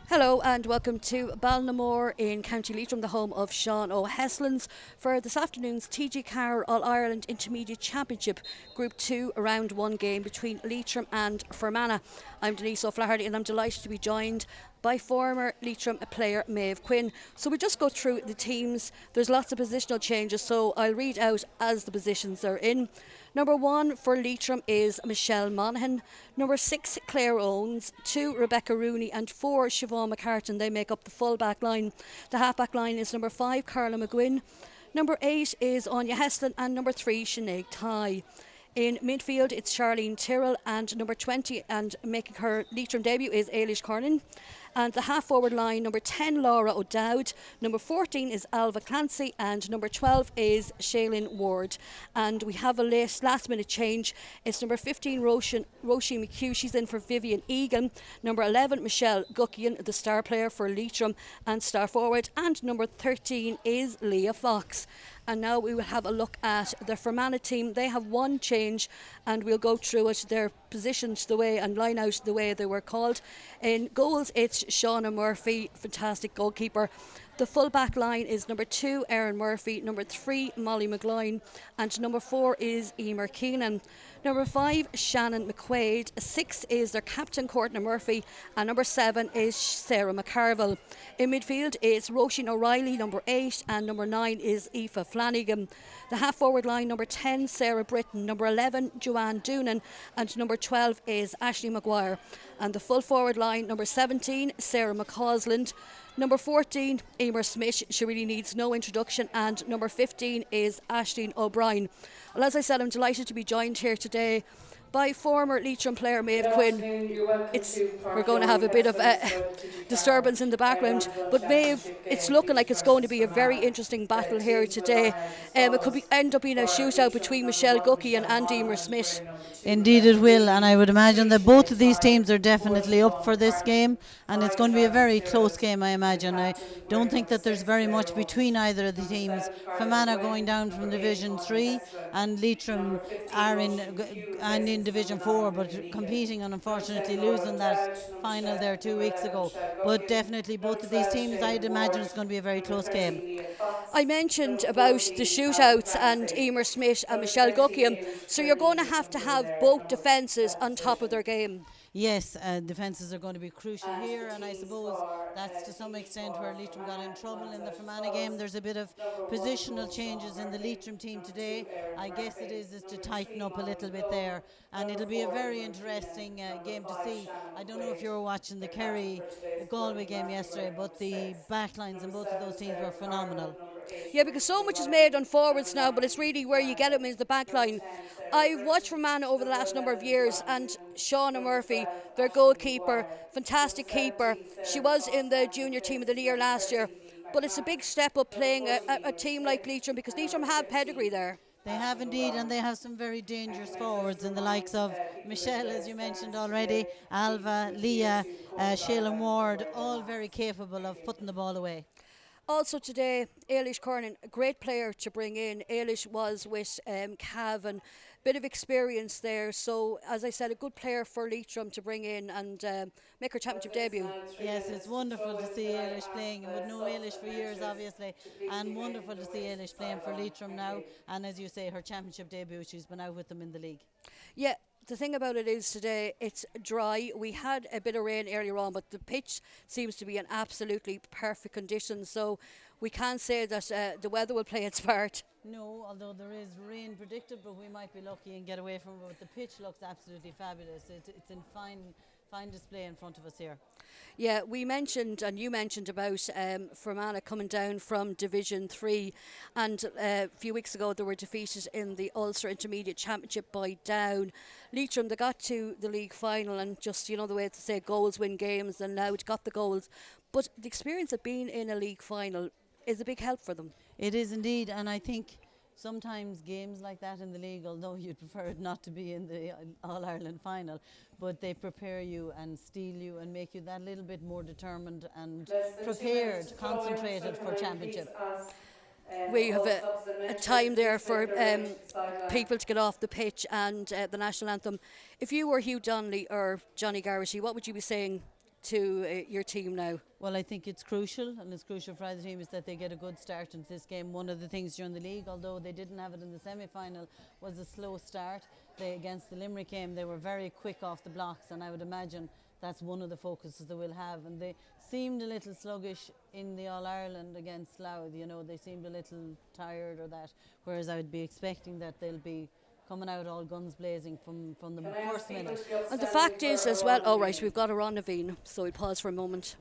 Hello and welcome to Ballinamore in County Leitrim, the home of Sean O'Heslin's, for this afternoon's TG4 All-Ireland Intermediate Championship Group 2 Round 1 game between Leitrim and Fermanagh. I'm Denise O'Flaherty and I'm delighted to be joined by former Leitrim player Maeve Quinn. So we just go through the teams. There's lots of positional changes, so I'll read out as the positions are in. Number 1 for Leitrim is Michelle Monaghan. Number 6, Claire Owens. 2, Rebecca Rooney. And 4, Siobhan McCartan. They make up the full back line. The half back line is number 5, Carla McGuinn. Number 8 is Anya Heslin. And number 3, Sinead Tighe. In midfield, it's Charlene Tyrrell, and number 20 and making her Leitrim debut is Ailish Cornin. And the half forward line, number 10, Laura O'Dowd. Number 14 is Alva Clancy, and number 12 is Shailene Ward. And we have a last minute change. It's number 15, Roisin McHugh. She's in for Vivian Egan. Number 11, Michelle Guckian, the star player for Leitrim and star forward. And number 13 is Leah Fox. And now we will have a look at the Fermanagh team. They have one change and we'll go through it. They're positioned the way and line out the way they were called. In goals, it's Shauna Murphy, fantastic goalkeeper. The full back line is number 2, Erin Murphy, number 3, Molly McGloin, and number 4 is Emer Keenan. Number 5, Shannon McQuaid. 6 is their captain, Courtney Murphy, and number 7 is Sarah McCarville. In midfield is Roisin O'Reilly, number 8, and number 9 is Aoife Flanagan. The half forward line, number 10, Sarah Britton, number 11, Joanne Doonan, and number 12 is Ashley Maguire. And the full forward line, number 17, Sarah McCausland. Number 14, Emer Smith, she really needs no introduction, and number 15 is Aisling O'Brien. Well, as I said, I'm delighted to be joined here today by former Leitrim player Maeve Quinn. We're going to have a bit of disturbance in the background, but Maeve, it's looking like it's going to be a very interesting battle here today. It could end up being a shootout between Michelle Guckie and Andy Emer Smith. Indeed it will, and I would imagine that both of these teams are definitely up for this game, and it's going to be a very close game, I imagine. I don't think that there's very much between either of the teams. Fermanagh going down from Division 3 and Leitrim are in Division 4, but competing and unfortunately losing that final there 2 weeks ago. But definitely both of these teams, I'd imagine it's going to be a very close game. I mentioned about the shootouts and Emer Smith and Michelle Guckian, so you're going to have both defences on top of their game. Yes, defences are going to be crucial here, and I suppose that's to some extent where Leitrim got in trouble in the Fermanagh game. There's a bit of positional changes in the Leitrim team today. I guess it is to tighten up a little bit there, and it'll be a very interesting game to see. I don't know if you were watching the Kerry Galway game yesterday, but the backlines in both of those teams were phenomenal. Yeah, because so much is made on forwards now, but it's really where you get them is the back line. I've watched Fermanagh over the last number of years, and Shauna Murphy, their goalkeeper, fantastic keeper. She was in the junior team of the year last year, but it's a big step up playing a team like Leitrim, because Leitrim have pedigree there. They have indeed, and they have some very dangerous forwards in the likes of Michelle, as you mentioned already, Alva, Leah, Shailene Ward, all very capable of putting the ball away. Also today, Ailish Cornin, a great player to bring in. Ailish was with Cavan, bit of experience there. So, as I said, a good player for Leitrim to bring in and make her championship debut. Yes, it's wonderful to see Ailish playing. I would know Ailish for years, obviously, and wonderful to see Ailish playing for Leitrim now. And as you say, her championship debut, she's been out with them in the league. Yeah. The thing about it is today it's dry. We had a bit of rain earlier on, but the pitch seems to be in absolutely perfect condition. So we can't say that the weather will play its part. No, although there is rain predicted, but we might be lucky and get away from it. But the pitch looks absolutely fabulous. It's in fine display in front of us here. Yeah, we mentioned, and you mentioned about Fermanagh coming down from Division 3, and a few weeks ago they were defeated in the Ulster Intermediate Championship by Down. Leitrim, they got to the league final, and just, you know, the way to say goals win games, and now it got the goals. But the experience of being in a league final is a big help for them. It is indeed, and I think sometimes games like that in the league, although you'd prefer it not to be in the All-Ireland final, but they prepare you and steel you and make you that little bit more determined and prepared, concentrated for championship. We have a time there for people to get off the pitch and the national anthem. If you were Hugh Donnelly or Johnny Garrity, what would you be saying to your team now? Well, I think it's crucial, and it's crucial for either team is that they get a good start into this game. One of the things during the league, although they didn't have it in the semi-final, was a slow start. Against the Limerick game, they were very quick off the blocks, and I would imagine that's one of the focuses they will have. And they seemed a little sluggish in the All-Ireland against Louth. You know, they seemed a little tired or that, whereas I would be expecting that they'll be coming out all guns blazing from the first minute. And the fact is as well, all right, we've got her on Naveen, so we pause for a moment.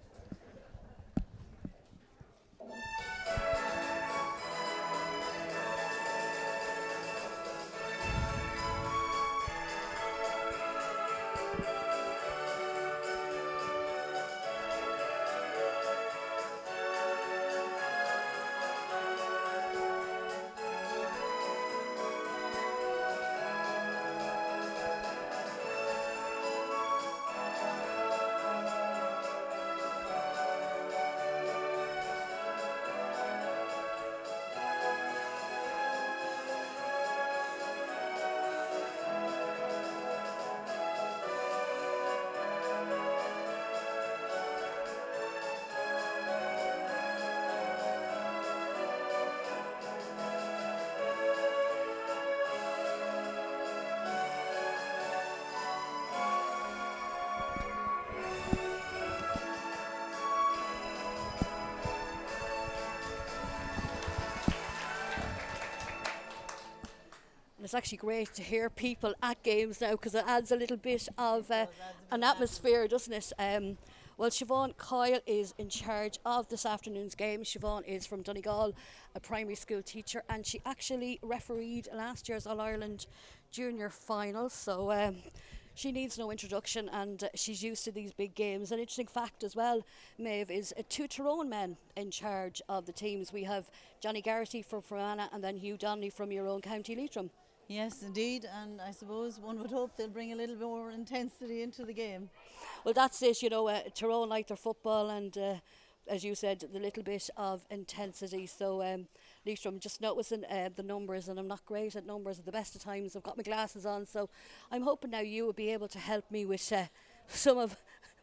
It's actually great to hear people at games now because it adds a little bit of an atmosphere, doesn't it? Well, Siobhan Coyle is in charge of this afternoon's game. Siobhan is from Donegal, a primary school teacher, and she actually refereed last year's All-Ireland junior final, so she needs no introduction, and she's used to these big games. An interesting fact as well, Maeve, is two Tyrone men in charge of the teams. We have Johnny Garrity from Fermanagh and then Hugh Donnelly from your own County Leitrim. Yes, indeed, and I suppose one would hope they'll bring a little bit more intensity into the game. Well, that's it, you know, Tyrone like their football and, as you said, the little bit of intensity. So, Leitrim, just noticing the numbers, and I'm not great at numbers at the best of times. I've got my glasses on, so I'm hoping now you will be able to help me with some of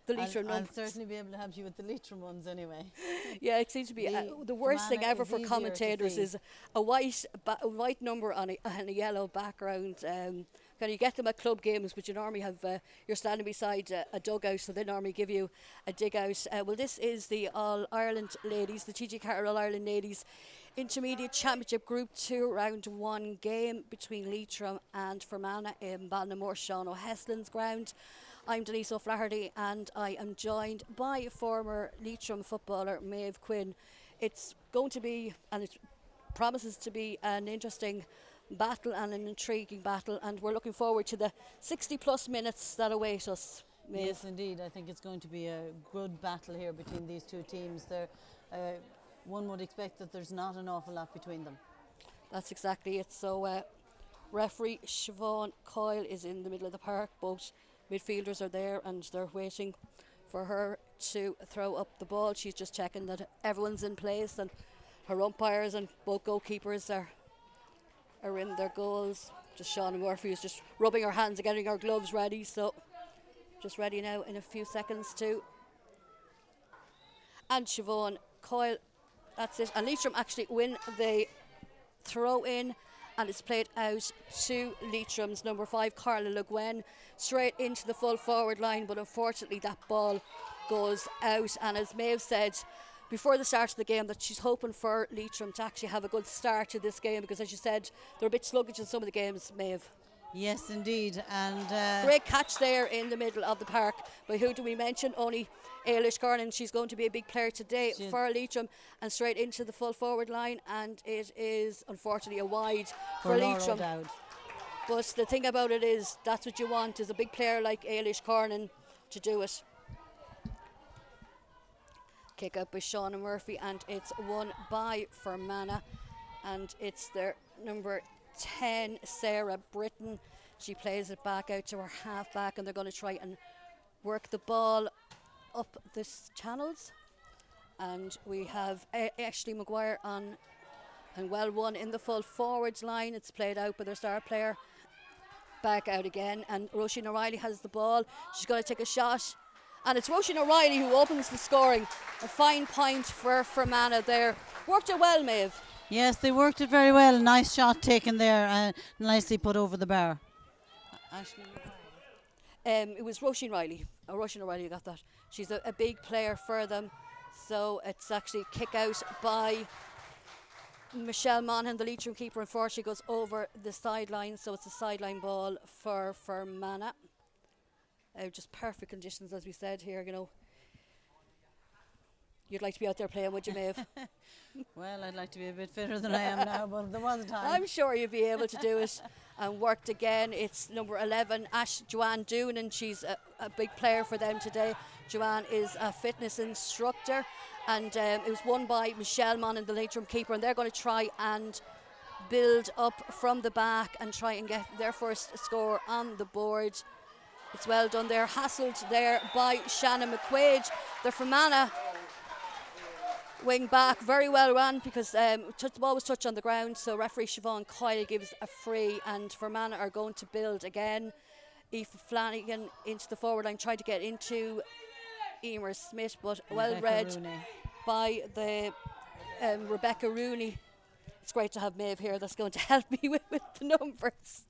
the Leitrim numbers. I'll certainly be able to help you with the Leitrim ones anyway. Yeah, it seems to be the worst thing ever for commentators is a white number on a yellow background. Can you get them at club games, but you normally have you're standing beside a dugout, so they normally give you a dig out. Well, this is the All-Ireland ladies, the TG4 All-Ireland ladies Intermediate Championship Group 2 Round 1 game between Leitrim and Fermanagh in Ballinamore, Sean O'Heslin's ground. I'm Denise O'Flaherty and I am joined by former Leitrim footballer Maeve Quinn. It's going to be, and it promises to be, an interesting battle and an intriguing battle, and we're looking forward to the 60 plus minutes that await us, Maeve. Yes, indeed. I think it's going to be a good battle here between these two teams. One would expect that there's not an awful lot between them. That's exactly it. So referee Siobhan Coyle is in the middle of the park. Both midfielders are there and they're waiting for her to throw up the ball. She's just checking that everyone's in place, and her umpires and both goalkeepers are in their goals. Just Shauna Murphy is just rubbing her hands and getting her gloves ready, so just ready now in a few seconds too. And Siobhan Coyle, that's it. And Leitrim actually win the throw in, and it's played out to Leitrim's number 5, Carla Le Guin, straight into the full forward line, but unfortunately that ball goes out. And as Maeve said before the start of the game, that she's hoping for Leitrim to actually have a good start to this game, because as you said, they're a bit sluggish in some of the games, Maeve. Yes, indeed. And great catch there in the middle of the park. But who do we mention? Only Ailish Garland. She's going to be a big player today for Leitrim, and straight into the full forward line, and it is unfortunately a wide for Leitrim. But the thing about it is, that's what you want, is a big player like Ailish Garland to do it. Kick up by Shauna Murphy, and it's won by Fermanagh, and it's their number 10, Sarah Britton. She plays it back out to her half back, and they're going to try and work the ball up the channels. And we have Ashley Maguire on, and well won in the full forwards line. It's played out by their star player. Back out again, and Roisin O'Reilly has the ball. She's going to take a shot, And it's Roisin O'Reilly who opens the scoring. A fine point for Fermanagh there. Worked it well, Maeve. Yes, they worked it very well. Nice shot taken there and nicely put over the bar. Ashley. It was Roisin O'Reilly. Roisin O'Reilly got that. She's a big player for them. So it's actually kick out by Michelle Monaghan, the Leitrim keeper. Unfortunately goes over the sideline, so it's a sideline ball for Fermanagh. Just perfect conditions, as we said here, you know. You'd like to be out there playing, would you, Maeve? Well, I'd like to be a bit fitter than I am now, but there was a time. I'm sure you'd be able to do it. And worked again. It's number 11, Joanne Doonan. She's a big player for them today. Joanne is a fitness instructor, and it was won by Michelle Monaghan, the Leitrim keeper, and they're going to try and build up from the back and try and get their first score on the board. It's well done there, hassled there by Shannon McQuaid. The Fermanagh wing back, very well run because the ball was touched on the ground, so referee Siobhan Coyle gives a free, and Fermanagh are going to build again. Aoife Flanagan into the forward line, tried to get into Emer Smith, but well read by the Rebecca Rooney. It's great to have Maeve here that's going to help me with the numbers.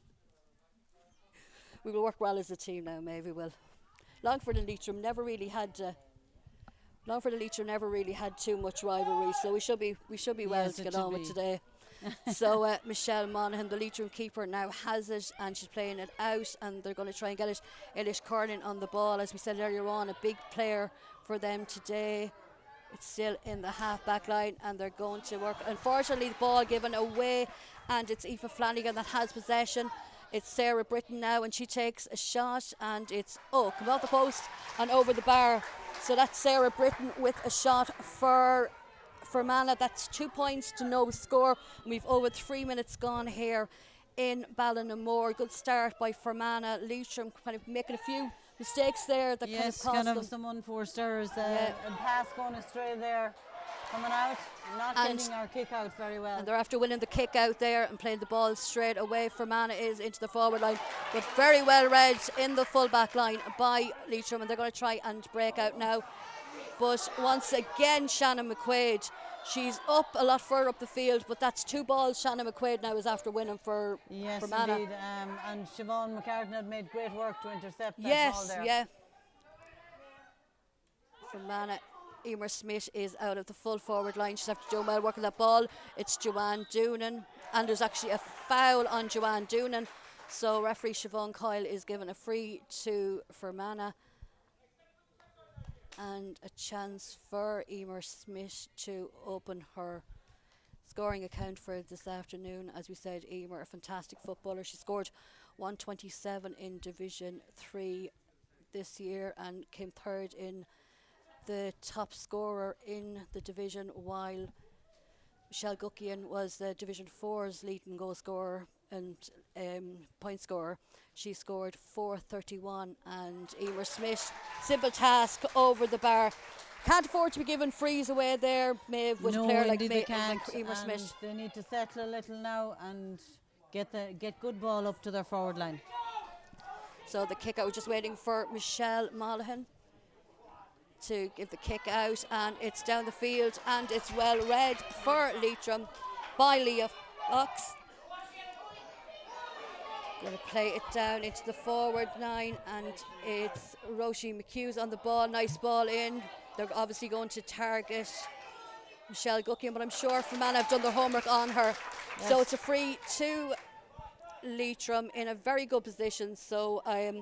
We will work well as a team now, Maeve, we will. Longford and Leitrim never really had too much rivalry, so we should be well to get on with today. So Michelle Monaghan, the Leitrim keeper, now has it, and she's playing it out, and they're going to try and get it. Eilish Curran on the ball, as we said earlier on, a big player for them today. It's still in the half-back line, and they're going to work. Unfortunately, the ball given away, and it's Aoife Flanagan that has possession. It's Sarah Britton now, and she takes a shot, and it's come off the post and over the bar. So that's Sarah Britton with a shot for Fermanagh. That's 2 points to no score. And we've over 3 minutes gone here in Ballinamore. Good start by Fermanagh. Leitrim kind of making a few mistakes there that kind of cost them. Some unforced errors. A pass going astray there, coming out, not getting our kick out very well. And they're after winning the kick out there and playing the ball straight away. Fermanagh is into the forward line, but very well read in the full back line by Leitrim, and they're going to try and break out now. But once again, Shannon McQuaid, she's up a lot further up the field, but that's 2 balls Shannon McQuaid now is after winning for Fermanagh. Indeed. And Siobhan McCartan had made great work to intercept that ball there. Yes, Fermanagh. Emer Smith is out of the full forward line. She's after Joe Mel working that ball. It's Joanne Doonan, and there's actually a foul on Joanne Doonan. So referee Siobhan Coyle is given a free to Fermanagh, and a chance for Emer Smith to open her scoring account for this afternoon. As we said, Emer, a fantastic footballer. She scored 127 in Division 3 this year and came third in the top scorer in the division, while Michelle Guckian was the Division 4's leading goal scorer and point scorer. She scored 431, and Emer Smith, simple task over the bar. Can't afford to be giving frees away there, Maeve, with a player like Emer Smith. They need to settle a little now and get good ball up to their forward line. So the kick out, just waiting for Michelle Monaghan to give the kick out, and it's down the field, and it's well read for Leitrim by Leah Fox. Going to play it down into the forward line, and it's Roisin McHugh's on the ball. Nice ball in. They're obviously going to target Michelle Guckian, but I'm sure Fermanagh have done their homework on her. Yes. So it's a free to Leitrim in a very good position. So I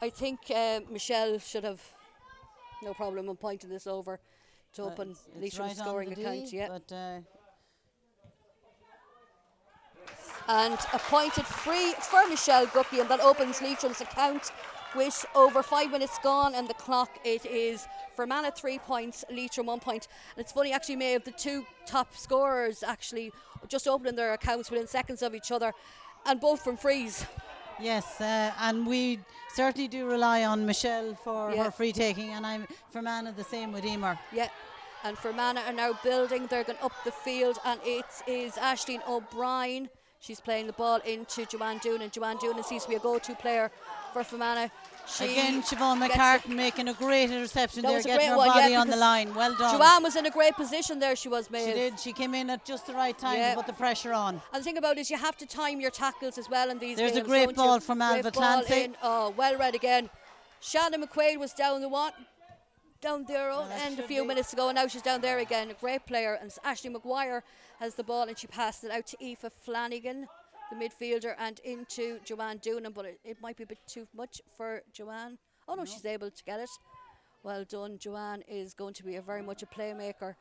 think Michelle should have no problem in pointing this over to open Leitrim's scoring account. And a pointed free for Michelle Guckian, and that opens Leitrim's account with over 5 minutes gone and the clock. It is Fermanagh 3 points, Leitrim 1 point. And it's funny actually, Maeve, the 2 top scorers actually just opening their accounts within seconds of each other, and both from frees. Yes, and we certainly do rely on Michelle for her free taking, and I'm Fermanagh the same with Emer. Yeah, and Fermanagh are now building. They're going up the field, and it is Aisling O'Brien. She's playing the ball into Joanne Doonan. Joanne Doonan seems to be a go-to player for Fermanagh. Again, Siobhan gets McCartan making a great interception That there, was a getting great her one, body yeah, on the because line. Well done. Joanne was in a great position there, she was, Maeve. She did. She came in at just the right time Yeah. to put the pressure on. And the thing about it is you have to time your tackles as well in these There's games. a great don't ball you? from Great Alva ball Clancy. in. Oh, well read again. Shannon McQuaid was down the one. Down there and a few minutes ago, and now she's down there again. A great player. And Ashley McGuire has the ball, and she passed it out to Aoife Flanagan, the midfielder, and into Joanne Doonan, but it might be a bit too much for Joanne. Oh no, she's able to get it. Well done. Joanne is going to be very much a playmaker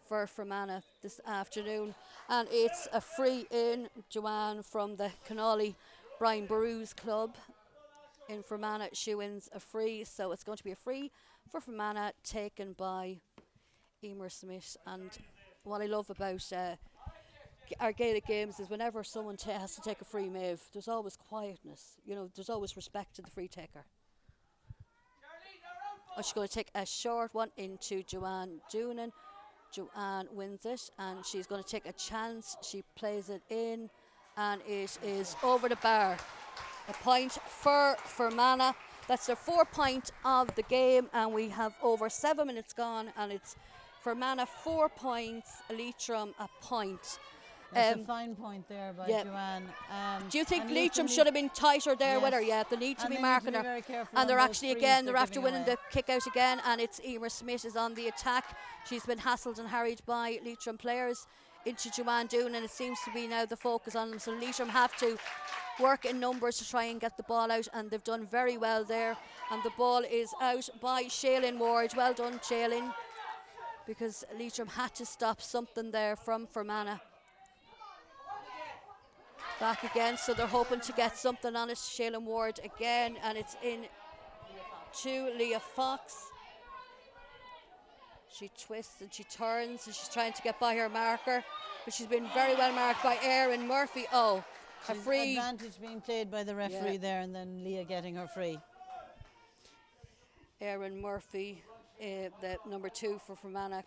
for Fermanagh this afternoon, and it's a free in. Joanne from the Connolly Brian Barrow's club in Fermanagh. She wins a free, so it's going to be a free for Fermanagh, taken by Emer Smith. And what I love about our Gaelic games is whenever someone has to take a free, Maeve, there's always quietness. You know, there's always respect to the free taker. Oh, she's going to take a short one into Joanne Doonan. Joanne wins it, and she's going to take a chance. She plays it in, and it is over the bar. A point for Fermanagh. That's their 4 point of the game, and we have over 7 minutes gone, and it's Fermanagh 4 points, Leitrim a point. That's a fine point there by Joanne. Do you think Leitrim should have been tighter there with her? Yeah, they need to be marking her. And they're actually again, they're after winning the kick out again, and it's Emer Smith is on the attack. She's been hassled and harried by Leitrim players into Joanne Doonan, and it seems to be now the focus on them. So Leitrim have to work in numbers to try and get the ball out, and they've done very well there. And the ball is out by Shailene Ward. Well done, Shailene, because Leitrim had to stop something there from Fermanagh. Back again, so they're hoping to get something on it. Shailene Ward again, and it's in to Leah Fox. She twists and she turns, and she's trying to get by her marker, but she's been very well marked by Erin Murphy. Oh, a free. Advantage being played by the referee there, and then Leah getting her free. Erin Murphy, the number 2 for Fermanagh,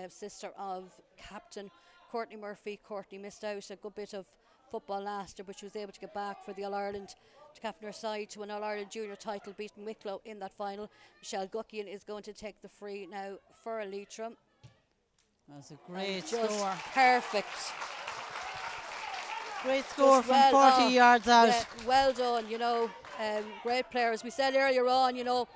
sister of captain Courtney Murphy. Courtney missed out a good bit of football last year, but she was able to get back for the All-Ireland to captain her side to an All-Ireland junior title, beating Wicklow in that final. Michelle Guckian is going to take the free now for Leitrim. That's a great score. Perfect. Great score from 40 yards out. Yeah, well done, you know. Great players. We said earlier on, you know,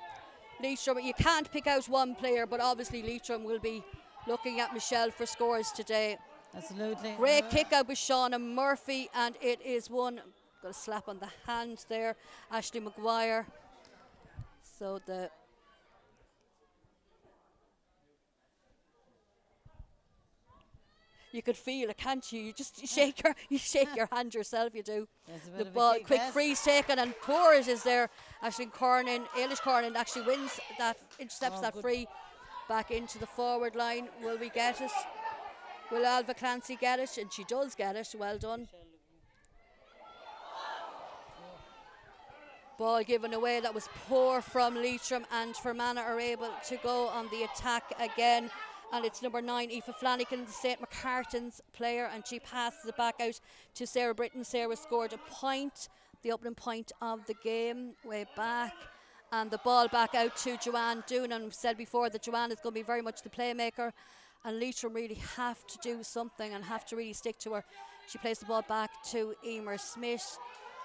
Leitrim, you can't pick out one player, but obviously Leitrim will be looking at Michelle for scores today. Absolutely. Great kick out with Shauna Murphy, and it is one. Got a slap on the hand there. Ashley McGuire. So you could feel it, can't you? You shake your hand yourself. You do. The ball, quick freeze taken, and poor it is there. Actually, Eilish Cornan actually wins that, intercepts that free back into the forward line. Will we get it? Will Alva Clancy get it? And she does get it. Well done. Ball given away. That was poor from Leitrim, and Fermanagh are able to go on the attack again. And it's number 9, Aoife Flanagan, St. McCartan's player, and she passes it back out to Sarah Britton. Sarah scored a point, the opening point of the game, way back. And the ball back out to Joanne Doonan. We've said before that Joanne is going to be very much the playmaker, and Leitrim really have to do something and have to really stick to her. She plays the ball back to Emer Smith.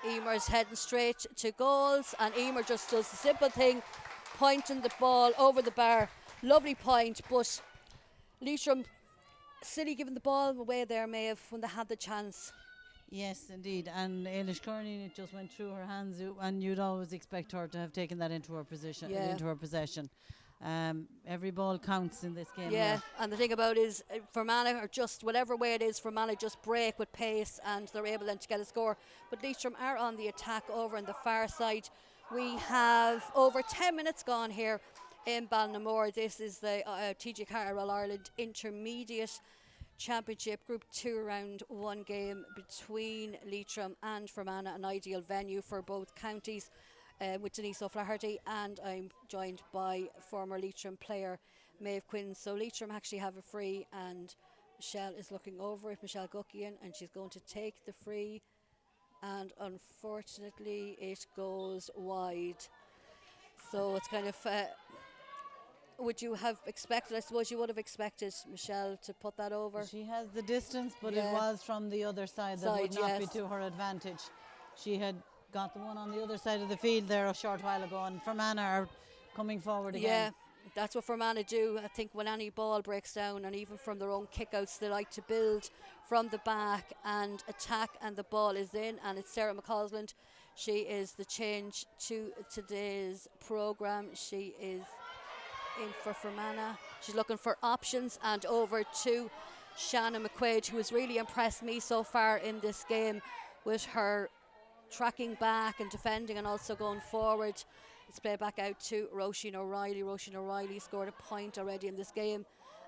Emer's heading straight to goals, and Emer just does the simple thing, pointing the ball over the bar. Lovely point, but Leitrim silly giving the ball away there, Maeve, when they had the chance. Yes, indeed. And Eilish Cornan, it just went through her hands, and you'd always expect her to have taken that into her position, into her possession. Every ball counts in this game. Yeah, and the thing about it is Fermanagh are just, whatever way it is, Fermanagh just break with pace, and they're able then to get a score. But Leitrim are on the attack over on the far side. We have over 10 minutes gone here in Ballinamore. This is the TG4 All-Ireland Intermediate Championship Group 2 round 1 game between Leitrim and Fermanagh, an ideal venue for both counties. With Denise O'Flaherty, and I'm joined by former Leitrim player Maeve Quinn. So Leitrim actually have a free, and Michelle is looking over it, Michelle Guckian, and she's going to take the free, and unfortunately it goes wide. So it's kind of, would you have expected, I suppose you would have expected Michelle to put that over? She has the distance, but Yeah. it was from the other side that would Side, not be yes. to her advantage. She had got the one on the other side of the field there a short while ago, and Fermanagh are coming forward Yeah, again. that's what Fermanagh do. I think when any ball breaks down, and even from their own kickouts, they like to build from the back and attack, and the ball is in, and it's Sarah McCausland. She is the change to today's programme. She is in for Fermanagh. She's looking for options, and over to Shannon McQuaid, who has really impressed me so far in this game with her tracking back and defending and also going forward. It's played back out to Roisin O'Reilly. Roisin O'Reilly scored a point already in this game,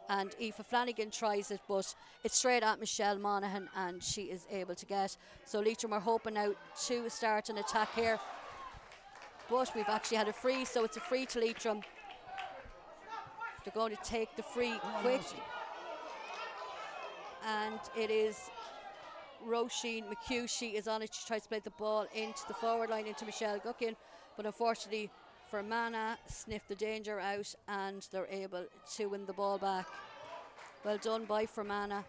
and Aoife Flanagan tries it, but it's straight at Michelle Monaghan, and she is able to get. So Leitrim are hoping now to start an attack here, but we've actually had a free, so it's a free to Leitrim. They're going to take the free quick, and it is Roisin McHugh. She is on it. She tries to play the ball into the forward line into Michelle Guckin, but unfortunately Fermanagh sniffed the danger out, and they're able to win the ball back. Well done by Fermanagh.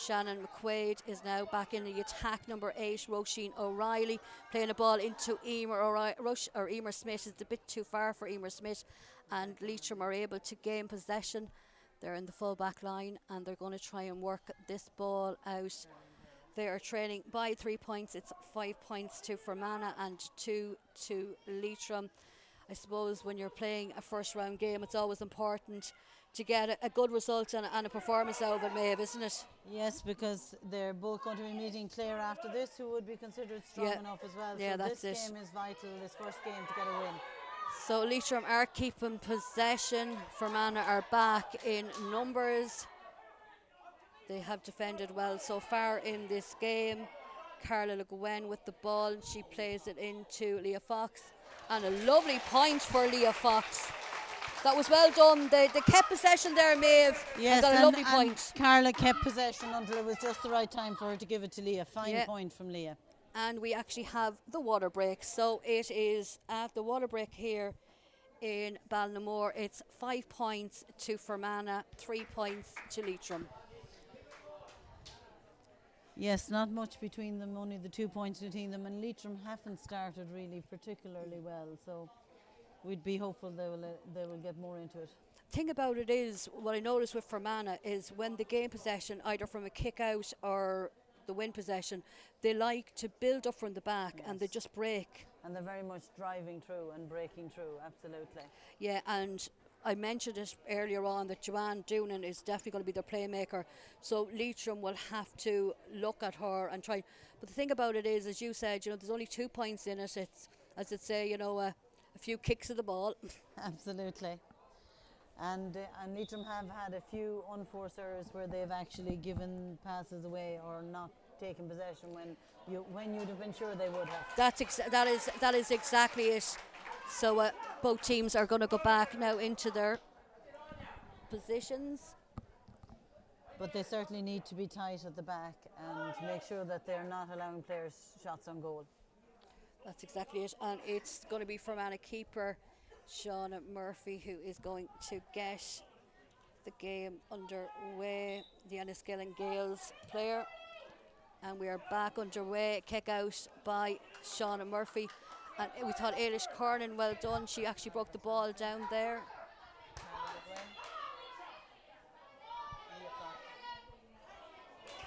Shannon McQuaid is now back in the attack. Number 8, Roisin O'Reilly, playing a ball into Emer Smith. Is a bit too far for Emer Smith, and Leitrim are able to gain possession. They're in the full back line, and they're going to try and work this ball out. They are trailing by 3 points. It's 5 points to Fermanagh and 2 to Leitrim. I suppose when you're playing a first round game, it's always important to get a good result and a performance out of it, Maeve, isn't it? Yes, because they're both going to be meeting Clare after this, who would be considered strong enough as well. Yeah, so that's this it. game is vital, this first game, to get a win. So Leitrim are keeping possession. Fermanagh are back in numbers. They have defended well so far in this game. Carla Le Guen with the ball, and she plays it into Leah Fox, and a lovely point for Leah Fox. That was well done. They kept possession there, Maeve, Yes, and got a lovely point. Carla kept possession until it was just the right time for her to give it to Leah. Fine point from Leah. And we actually have the water break. So it is at the water break here in Ballinamore. It's 5 points to Fermanagh, 3 points to Leitrim. Yes, not much between them, only the 2 points between them, and Leitrim haven't started really particularly well, so we'd be hopeful they will get more into it. Thing about it is, what I noticed with Fermanagh is when they gain possession, either from a kick out or the win possession, they like to build up from the back, and they just break. And they're very much driving through and breaking through, absolutely. Yeah, and I mentioned it earlier on that Joanne Doonan is definitely going to be their playmaker, so Leitrim will have to look at her and try. But the thing about it is, as you said, there's only 2 points in it. It's, as it say, a few kicks of the ball. Absolutely. And Leitrim have had a few unforced errors where they've actually given passes away or not taken possession when you'd have been sure they would have. That is exactly it. So both teams are going to go back now into their positions. But they certainly need to be tight at the back and make sure that they're not allowing players shots on goal. That's exactly it. And it's going to be Fermanagh keeper Shauna Murphy who is going to get the game underway. The Enniskillen Gales player. And we are back underway. Kick out by Shauna Murphy. And we thought Ailish Cornan, well done. She actually broke the ball down there.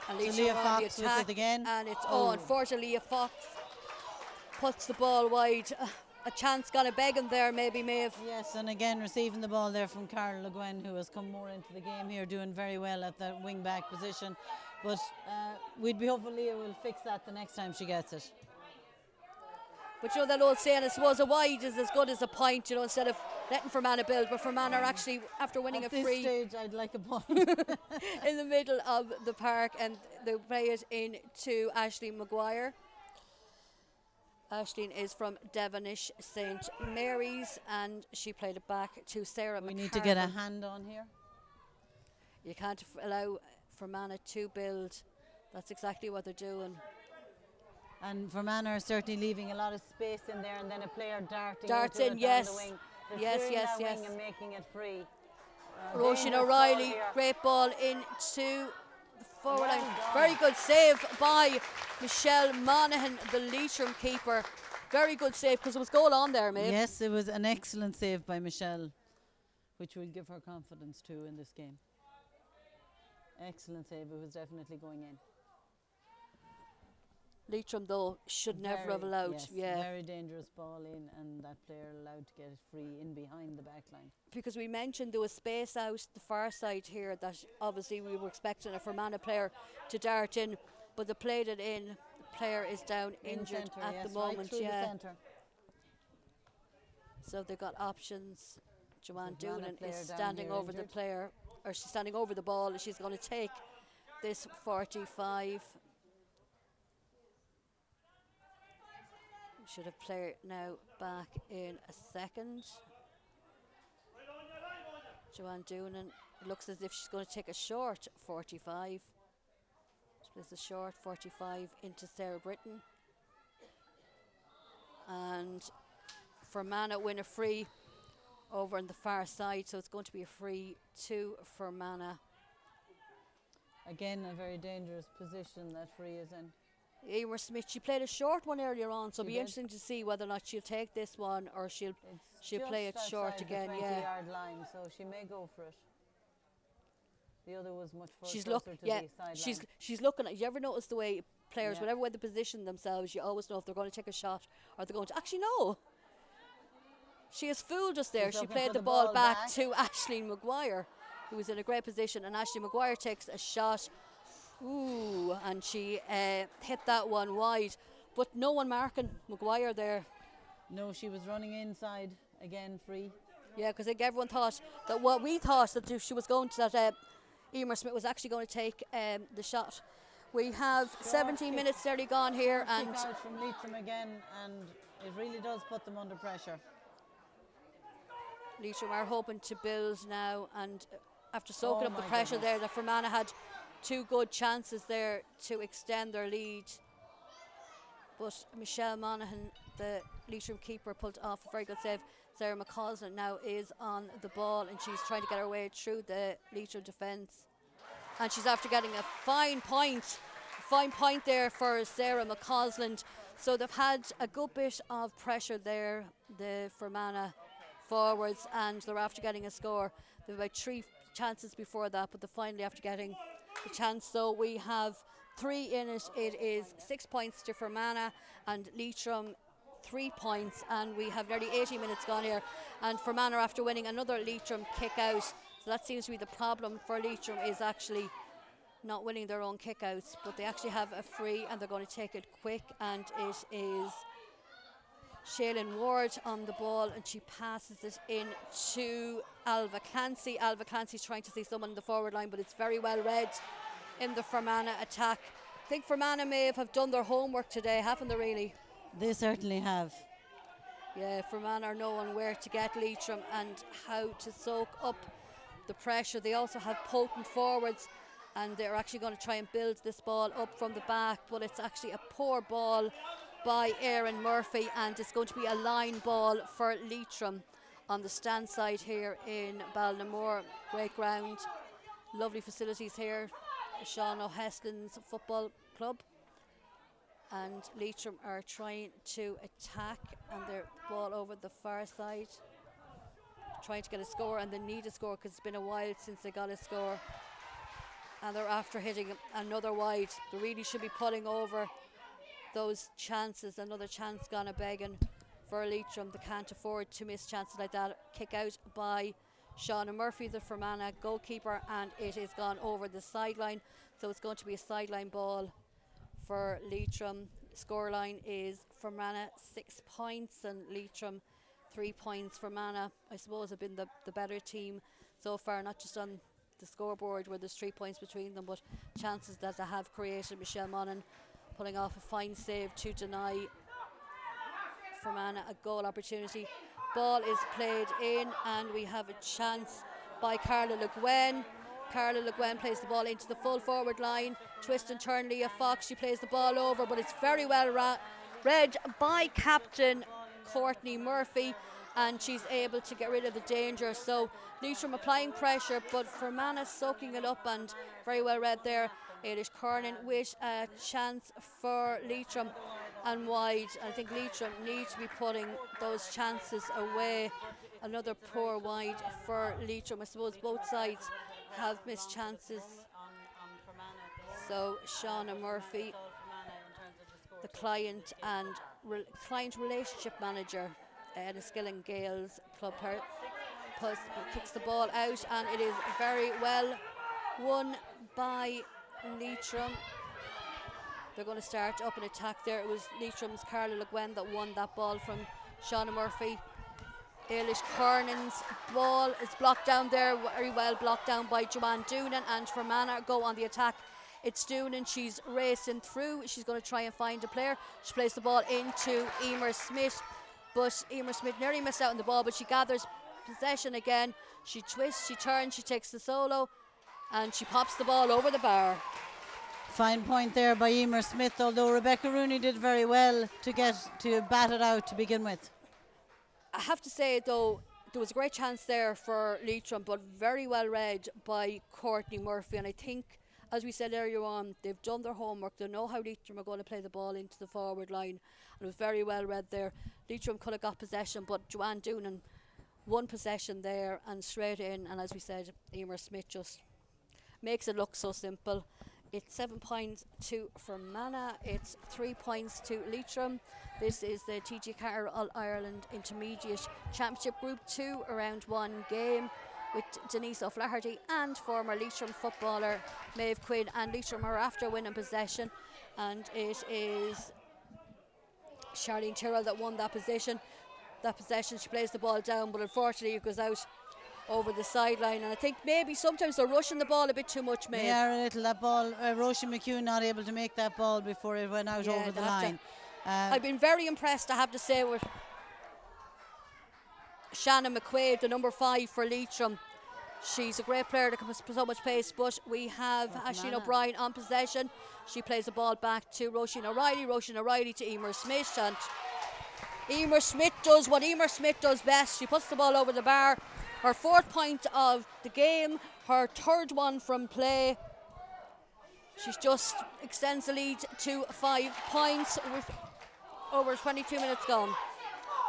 And Leah Fox with it again. And it's unfortunately Leah Fox puts the ball wide. A chance gonna begging there, maybe, Maeve. Yes, and again receiving the ball there from Carla Le Guen, who has come more into the game here, doing very well at that wing back position. But we'd be hopeful Leah will fix that the next time she gets it. But that old saying, I suppose a wide is as good as a point, instead of letting Fermanagh build. But Fermanagh are actually, after winning at a free... At this stage, I'd like a point. in the middle of the park, and they play it in to Aisling Maguire. Aisling is from Devonish St Mary's, and she played it back to Sarah McCarthy. We need to get a hand on here. You can't allow Fermanagh to build. That's exactly what they're doing. And Fermanagh are certainly leaving a lot of space in there, and then a player darting Darts into in, it yes. down the wing. They're Yes, clearing yes, that yes. wing and making it free. Roisin Dangerous O'Reilly, ball here. great ball into the forward Well line. done. Very good save by Michelle Monaghan, the Leitrim keeper. Very good save because there was goal on there, Maeve. Yes, it was an excellent save by Michelle, which will give her confidence too in this game. Excellent save. It was definitely going in. Leitrim, though, should never have allowed. Yes, yeah. very dangerous ball in, and that player allowed to get it free in behind the back line. Because we mentioned there was space out the far side here that obviously we were expecting a Fermanagh player to dart in, but they played it in. The player is down injured Centre, at yes, the moment. right through the centre. So they've got options. Joanne There's another Doonan player is down standing here over the injured. player, or she's standing over the ball, and she's going to take this 45. Should have player now back in a second. Joanne Doonan, it looks as if she's going to take a short 45. She plays a short 45 into Sarah Britton. And Fermanagh win a free over on the far side, so it's going to be a free to Fermanagh. Again, a very dangerous position that free is in. Emer Smith, she played a short one earlier on, so She it'll be did. interesting to see whether or not she'll take this one or she'll play it Just short outside again. the Yeah, 20-yard line, so she may go for it. The other was much she's closer to yeah, the sideline. she's looking at. You ever notice the way players, Yeah. whatever way they position themselves, you always know if they're going to take a shot or they're going to. Actually, no. She has fooled us there. She's She looking played for the the ball ball back back. to Aisling Maguire, who was in a great position, and Aisling Maguire takes a shot. Ooh, and she hit that one wide, but no one marking Maguire there. No, she was running inside again, free. Yeah, because I think everyone thought that what we thought that she was going to, that Emer Smith was actually going to take the shot. We have 17 minutes nearly gone here, Kick and out from Leitrim again, and it really does put them under pressure. Leitrim are hoping to build now, and after soaking Oh up the my pressure goodness. there, the Fermanagh had two good chances there to extend their lead. But Michelle Monaghan, the Leitrim keeper, pulled off a very good save. Sarah McCausland now is on the ball, and she's trying to get her way through the Leitrim defence. And she's after getting a fine point there for Sarah McCausland. So they've had a good bit of pressure there, the Fermanagh forwards, and they're after getting a score. They've about 3 chances before that, but they're finally after getting the chance. So we have 3 in it. It is 6 points to Fermanagh and Leitrim 3 points, and we have nearly 80 minutes gone here. And Fermanagh are after winning another Leitrim kick out. So that seems to be the problem for Leitrim, is actually not winning their own kick-outs, but they actually have a free and they're going to take it quick, and it is Shaylin Ward on the ball, and she passes it in to Alva Clancy. Alva Clancy's trying to see someone in the forward line, but it's very well read in the Fermanagh attack. I think Fermanagh may have done their homework today, haven't they really? They certainly have. Yeah, Fermanagh are knowing where to get Leitrim and how to soak up the pressure. They also have potent forwards, and they're actually going to try and build this ball up from the back, but it's actually a poor ball by Erin Murphy, and it's going to be a line ball for Leitrim on the stand side here in Ballinamore. Great ground, lovely facilities here, Sean O'Heslin's football club. And Leitrim are trying to attack, and their ball over the far side, trying to get a score, and they need a score because it's been a while since they got a score, and they're after hitting another wide. They really should be pulling over those chances. Another chance gone a begging for Leitrim. They can't afford to miss chances like that. Kick out by Shauna Murphy, the Fermanagh goalkeeper, and it is gone over the sideline, so it's going to be a sideline ball for Leitrim. Scoreline is Fermanagh 6 points and Leitrim 3 points. Fermanagh, I suppose, have been the better team so far, not just on the scoreboard where there's 3 points between them, but chances that they have created. Michelle Monaghan pulling off a fine save to deny Fermanagh a goal opportunity. Ball is played in, and we have a chance by Carla Le Guen. Carla Le Guin plays the ball into the full forward line. Twist and turn Leah Fox. She plays the ball over, but it's very well read by captain Courtney Murphy, and she's able to get rid of the danger. So Leitrim applying pressure, but Fermanagh soaking it up, and very well read there. Eilish Kernan with a chance for Leitrim and wide. I think Leitrim need to be putting those chances away. Another poor wide for Leitrim. I suppose both sides have missed chances. So Shauna Murphy, the client and client relationship manager at Enniskillen Gales Club, kicks the ball out, and it is very well won by Leitrim. They're going to start up an attack there. It was Leitrim's Carla Le Guin that won that ball from Shauna Murphy. Eilish Kernan's ball is blocked down there, very well blocked down by Joanne Doonan, and Fermanagh go on the attack. It's Doonan, she's racing through. She's going to try and find a player. She plays the ball into Emer Smith, but Emer Smith nearly missed out on the ball, but she gathers possession again. She twists, she turns, she takes the solo, and she pops the ball over the bar. Fine point there by Emer Smith, although Rebecca Rooney did very well to get to bat it out to begin with. I have to say, though, there was a great chance there for Leitrim, but very well read by Courtney Murphy. And I think, as we said earlier on, they've done their homework. They know how Leitrim are going to play the ball into the forward line. And it was very well read there. Leitrim could have got possession, but Joanne Doonan won possession there and straight in. And as we said, Emer Smith just makes it look so simple. It's 7 points to Fermanagh. It's 3 points to Leitrim. This is the TG4 All-Ireland Intermediate Championship Group 2 Round 1 game with Denise O'Flaherty and former Leitrim footballer Maeve Quinn. And Leitrim are after winning possession, and it is Charlene Tyrrell that won that possession. She plays the ball down, but unfortunately it goes out over the sideline, and I think maybe sometimes they're rushing the ball a bit too much, Maeve. They are a little. That ball, Roisin McHugh not able to make that ball before it went out over the line. I've been very impressed, I have to say, with Shannon McQuaid, the number 5 for Leitrim. She's a great player that can put so much pace, but we have Aisling O'Brien on possession. She plays the ball back to Roisin O'Reilly to Emer Smith, and Emer Smith does what Emer Smith does best. She puts the ball over the bar. Her 4th point of the game, her 3rd one from play. She's just extends the lead to 5 points with over 22 minutes gone.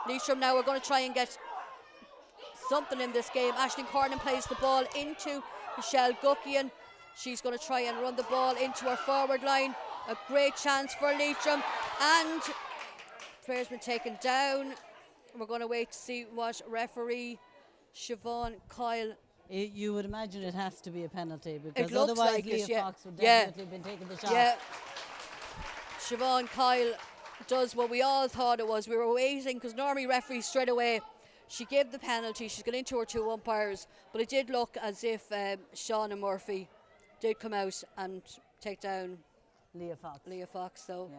Leitrim now are going to try and get something in this game. Aisling Cornan plays the ball into Michelle Guckian. She's going to try and run the ball into her forward line. A great chance for Leitrim, and player's been taken down. We're going to wait to see what referee Siobhan Kyle. You would imagine it has to be a penalty, because looks otherwise like Leah Fox would definitely have been taking the shot. Yeah. Siobhan Kyle does what we all thought it was. We were waiting because normally referees straight away, she gave the penalty, she's got into her 2 umpires, but it did look as if Shauna Murphy did come out and take down Leah Fox. So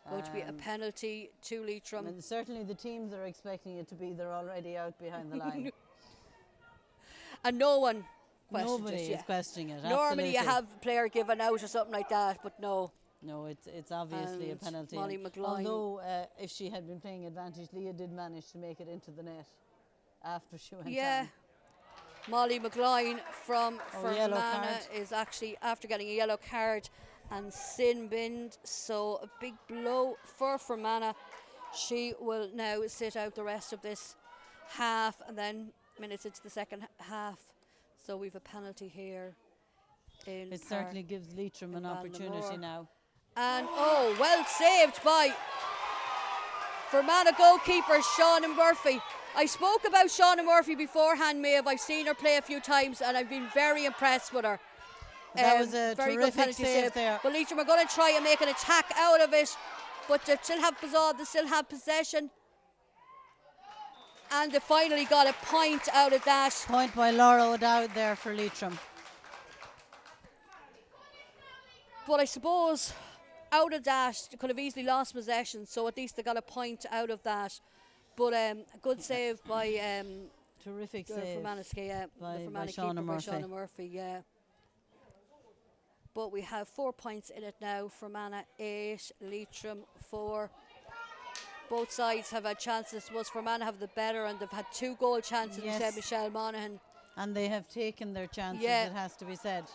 going to be a penalty to Leitrim. And certainly the teams are expecting it to be. They're already out behind the line. And no one questions Nobody it. is questioning it. Normally you absolutely. have a player given out or something like that, but no. No, it's obviously a penalty. Molly McGloin. Although if she had been playing advantage, Leah did manage to make it into the net after she went on. Molly McGloin from Fermanagh is actually after getting a yellow card and sin binned, so a big blow for Fermanagh. She will now sit out the rest of this half, and then minutes into the second half, so we've a penalty here. It certainly gives Leitrim an opportunity now. And well saved by Fermanagh goalkeeper Shauna Murphy. I spoke about Shauna Murphy beforehand, Maeve. I've seen her play a few times and I've been very impressed with her. That was a very terrific good penalty save there. But Leitrim are going to try and make an attack out of it, but they still have possession. And they finally got a point out of that. Point by Laura O'Dowd there for Leitrim. But I suppose out of that, they could have easily lost possession, so at least they got a point out of that. But a good save by terrific save Fermanagh, by Fermanagh Shauna keeper, Murphy. by Shauna Murphy, yeah. But we have 4 points in it now. Fermanagh 8, Leitrim 4. Both sides have had chances. Was Fermanagh have the better, and they've had 2 goal chances. Yes. Said Michelle Monaghan. And they have taken their chances, Yeah. it has to be said.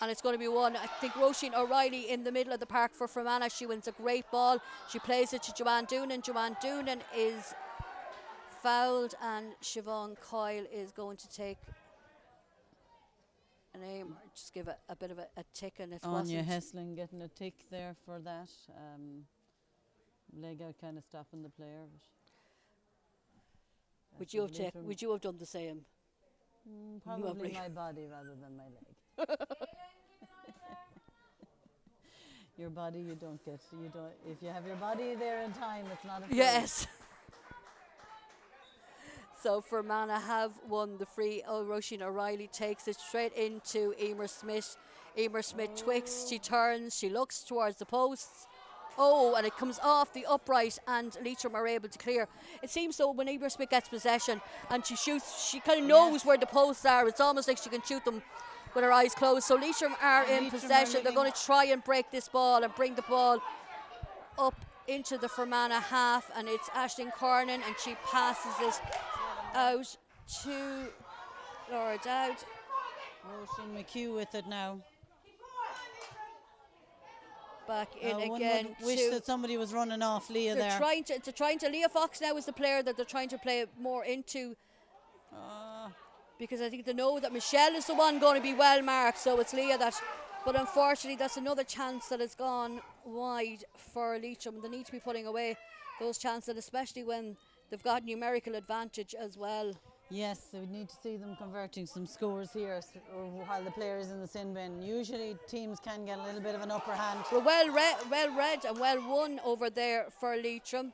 And it's going to be one, I think, Roisin O'Reilly in the middle of the park for Fermanagh. She wins a great ball. She plays it to Joanne Doonan. Joanne Doonan is fouled, and Siobhan Coyle is going to take an aim, just give it a bit of a tick, and it Anya wasn't. Hessling getting a tick there for that. Leg out kind of stopping the player. Would you have done the same? Probably Lovely. my body rather than my leg. Your body you don't get. If you have your body there in time, it's not a free. Yes. So Fermanagh have won the free. Roisin O'Reilly takes it straight into Emer Smith. Emer Smith twists, she turns, she looks towards the posts. Oh, and it comes off the upright, and Leitrim are able to clear. It seems though when Emer Smith gets possession and she shoots, she kind of knows where the posts are. It's almost like she can shoot them with her eyes closed. So Leitrim are in possession. They're going to try and break this ball and bring the ball up into the Fermanagh half, and it's Aisling Cornan, and she passes it out to Laura Dowd. Roisin McHugh with it now. Back in One again. would wish that somebody was running off Leah They're there. trying to Leah Fox now is the player that they're trying to play more into, because I think they know that Michelle is the one going to be well marked, so it's Leah that. But unfortunately, that's another chance that has gone wide for Leitrim. They need to be putting away those chances, especially when they've got numerical advantage as well. Yes, we need to see them converting some scores here while the player is in the sin bin. Usually teams can get a little bit of an upper hand. We're well read and well won over there for Leitrim.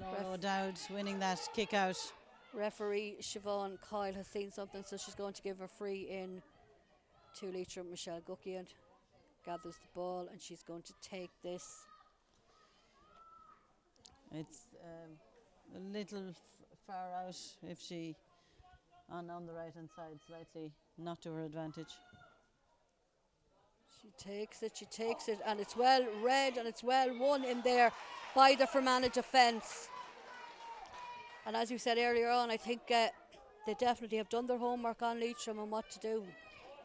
Laura O'Dowd winning that kick out. Referee Siobhan Coyle has seen something, so she's going to give a free in to Leitrim. Michelle Guckian gathers the ball, and she's going to take this. It's a little far out if she on the right hand side, slightly not to her advantage. She takes it, and it's well read and it's well won in there by the Fermanagh defence. And as you said earlier on, I think they definitely have done their homework on Leitrim and what to do.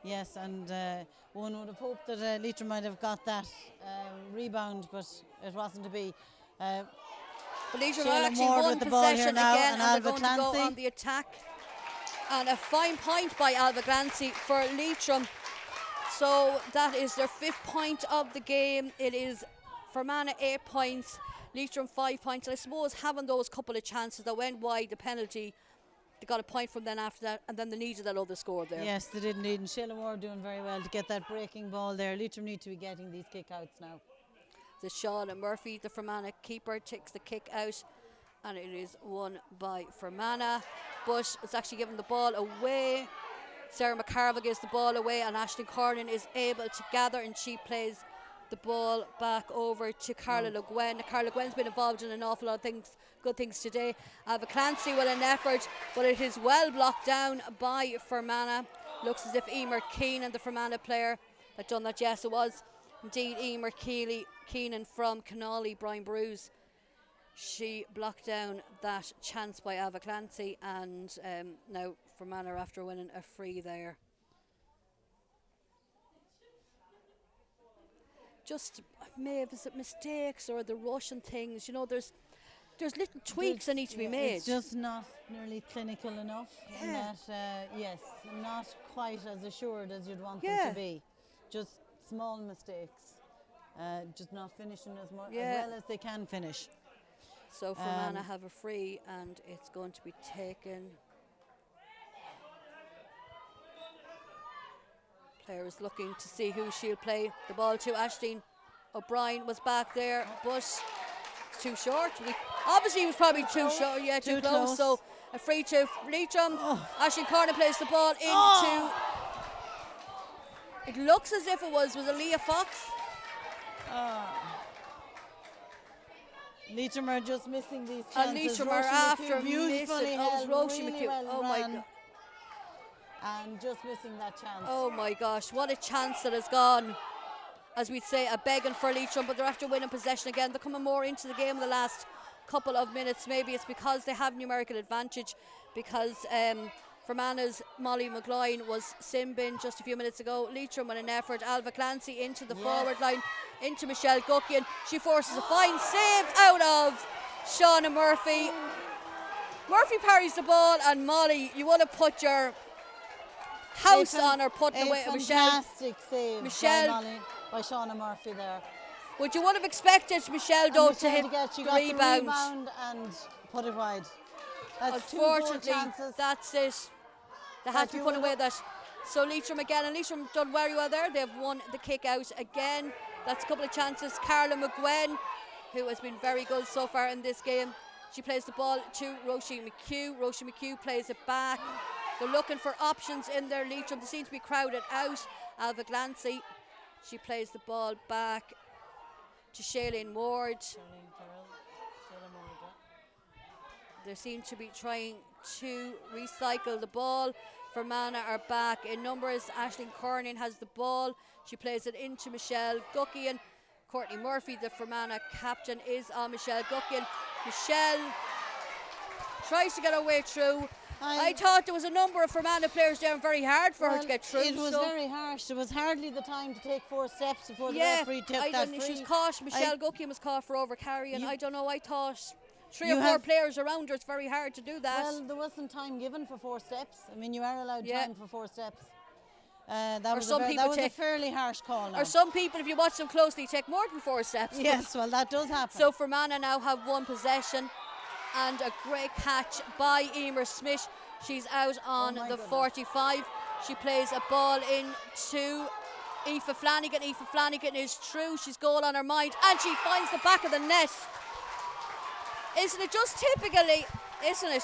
Yes, and one would have hoped that Leitrim might have got that rebound, but it wasn't to be. But Leitrim Shayla are actually Moore won with the ball possession here now, again, and and they're Alva going to go Clancy. on the attack. And a fine point by Alva Clancy for Leitrim. So that is their 5th point of the game. It is Fermanagh 8 points, Leitrim 5 points. And I suppose having those couple of chances that went wide, the penalty, they got a point from then after that, and then they needed that other score there. Yes, they did indeed. And Shayla Moore doing very well to get that breaking ball there. Leitrim need to be getting these kick-outs now. The Shauna Murphy, the Fermanagh keeper, takes the kick out, and it is won by Fermanagh. But it's actually given the ball away. Sarah McCarville gives the ball away, and Aisling Cornan is able to gather, and she plays the ball back over to Carla Le Guin. Carla Le Guin's been involved in an awful lot of things, good things today. Alva Clancy with an effort, but it is well blocked down by Fermanagh. Looks as if Emer Keenan, the Fermanagh player, had done that. Yes, it was indeed Emer Keenan from Connolly, Brian Bruce. She blocked down that chance by Alva Clancy, and now Fermanagh after winning a free there. Just maybe is it mistakes or the rush and things, you know, there's little tweaks that need to be made. It's just not nearly clinical enough. Yeah. In that, yes, not quite as assured as you'd want them to be. Just small mistakes. Just not finishing as well as they can finish. So Fermanagh have a free, and it's going to be taken. Player is looking to see who she'll play the ball to. Aisling O'Brien was back there, but it's too short. Obviously, he was probably too short. Yeah, too close. So a free to Leitrim. Aisling Corner plays the ball into. It looks as if it was a Leah Fox. Leitrim are just missing these chances. And Leitrim are after beautifully missing. held, Roisin really McHugh. well Oh my ran. God. and just missing that chance. Oh my gosh, what a chance that has gone. As we'd say, a begging for Leitrim, but they're after winning possession again. They're coming more into the game in the last couple of minutes. Maybe it's because they have numerical advantage, because Fermanagh's Molly McGloin was sin bin just a few minutes ago. Leitrim with an effort. Alva Clancy into the forward line, into Michelle Guckian. She forces a fine save out of Shauna Murphy. Murphy parries the ball, and Molly, you want to put your house on her putting away Michelle. Fantastic save by Shauna Murphy there. Would you would have expected Michelle though to hit she the got rebound. the rebound and put it wide. That's Unfortunately, that's it. They had to put away that. So Leitrim again, and Leitrim done very well there. They've won the kick out again. That's a couple of chances. Carla McGwen, who has been very good so far in this game. She plays the ball to Roisin McHugh. Roisin McHugh plays it back. They're looking for options in their Leitrim. They seem to be crowded out. Alva Glancy, she plays the ball back to Shailene Ward. They seem to be trying to recycle the ball. Fermanagh are back in numbers. Aisling Corning has the ball. She plays it into Michelle Guckian. Courtney Murphy, the Fermanagh captain, is on Michelle Guckian. Michelle tries to get her way through. I thought there was a number of Fermanagh players down very hard for her to get through. It was very harsh. There was hardly the time to take 4 steps before the referee took that free. She was caught. Michelle Guckian was caught for overcarrying. I don't know. I thought 3 or 4 players around her. It's very hard to do that. Well, there wasn't time given for 4 steps. I mean, you are allowed time for 4 steps. That was a fairly harsh call now. Or some people, if you watch them closely, take more than 4 steps. Yes, well, that does happen. So Fermanagh now have 1 possession, and a great catch by Emer Smith. She's out on the 45. She plays a ball in to Aoife Flanagan. Aoife Flanagan is through. She's goal on her mind, and she finds the back of the net. Isn't it just typically, isn't it?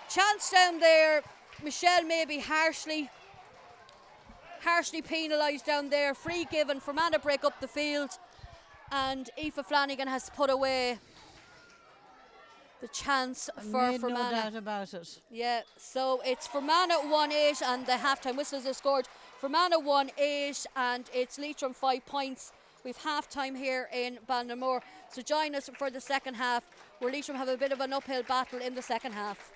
Chance down there. Michelle maybe harshly penalised down there. Free given. Fermanagh break up the field, and Aoife Flanagan has put away the chance for Fermanagh. No doubt about it. Yeah, so it's Fermanagh 1-8, and the half-time whistles are scored. Fermanagh 1-8, and it's Leitrim 5 points. We've half-time here in Ballinamore. So join us for the second half, where Leitrim have a bit of an uphill battle in the second half.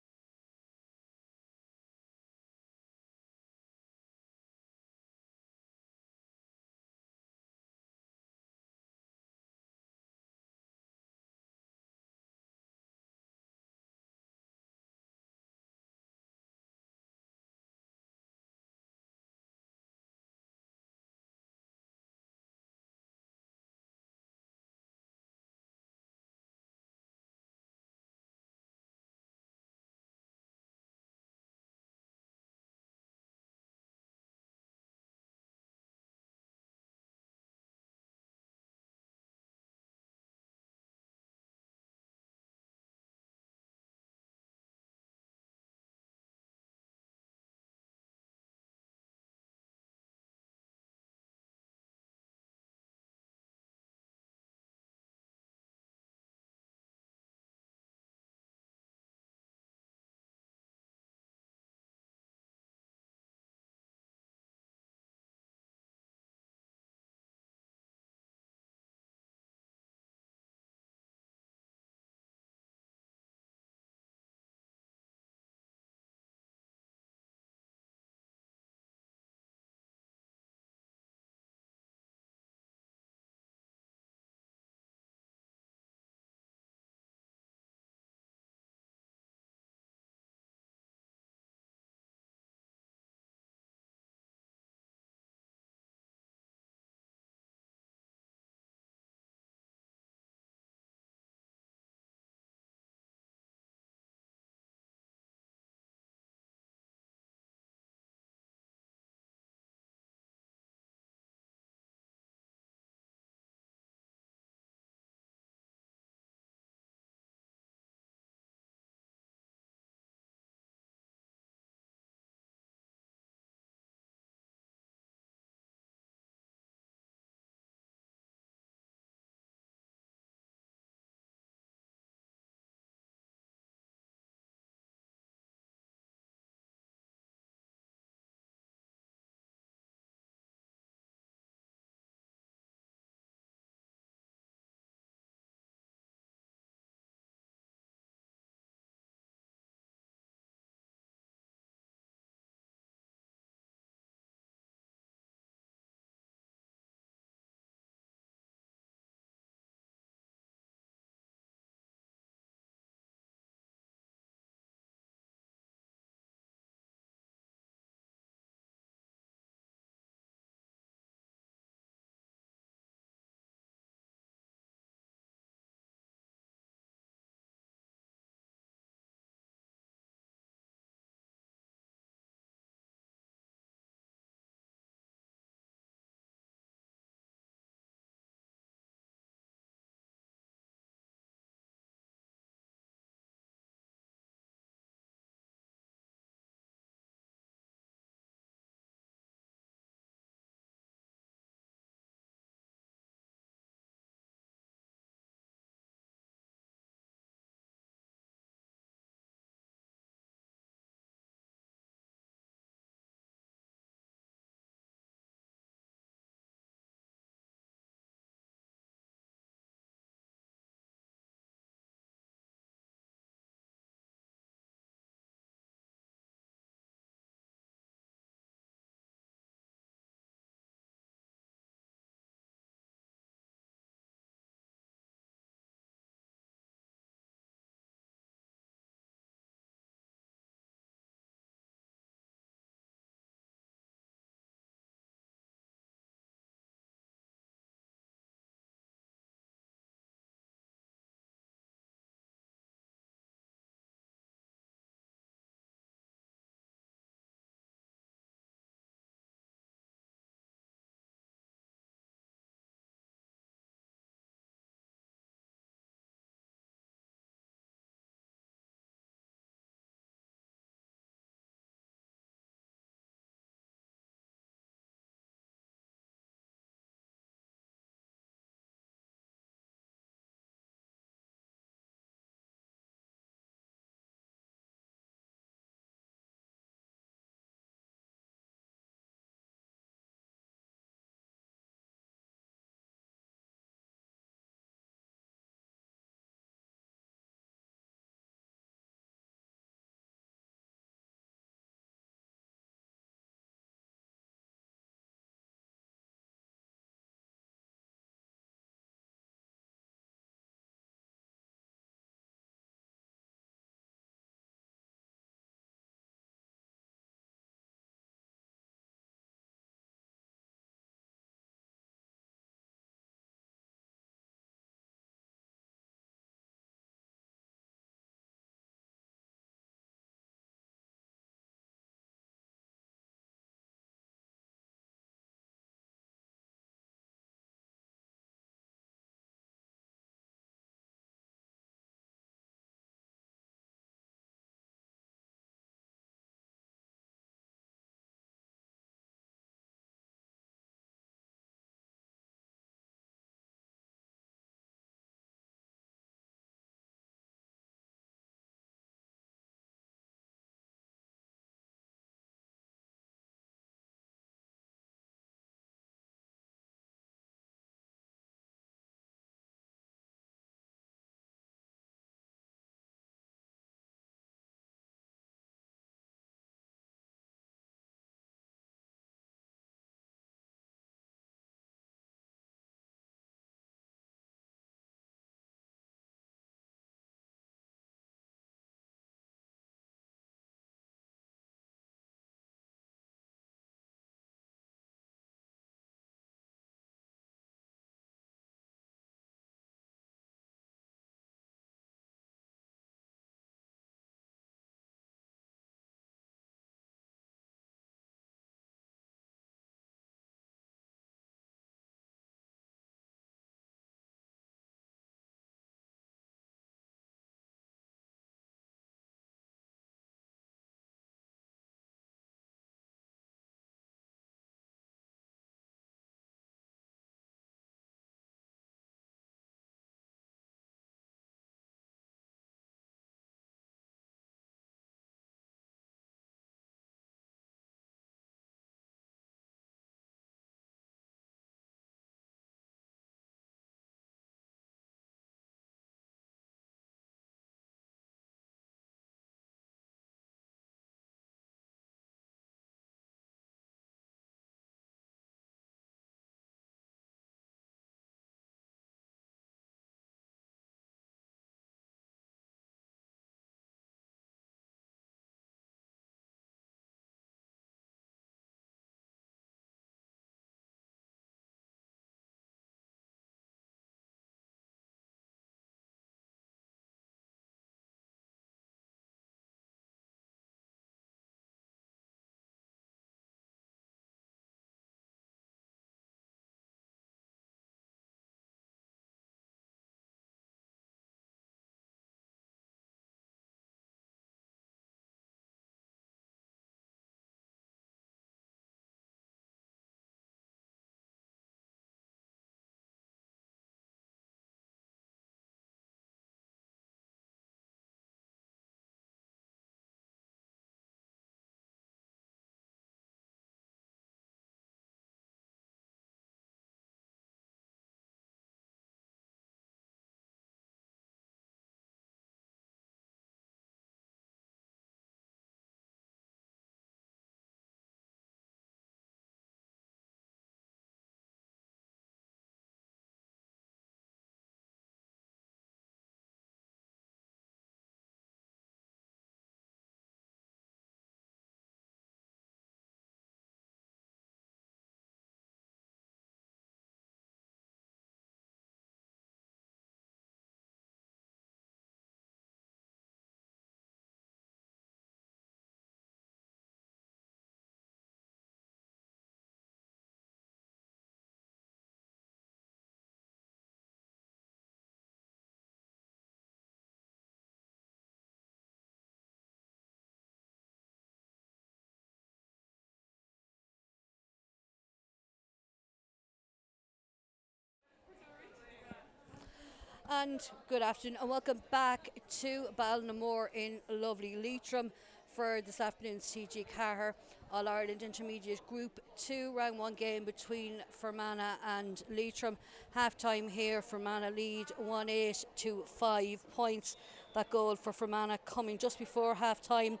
And good afternoon and welcome back to Ballinamore in lovely Leitrim for this afternoon's TG4 All-Ireland Intermediate Group 2 round 1 game between Fermanagh and Leitrim. Half time here, Fermanagh lead 1-8 to 5 points. That goal for Fermanagh coming just before half time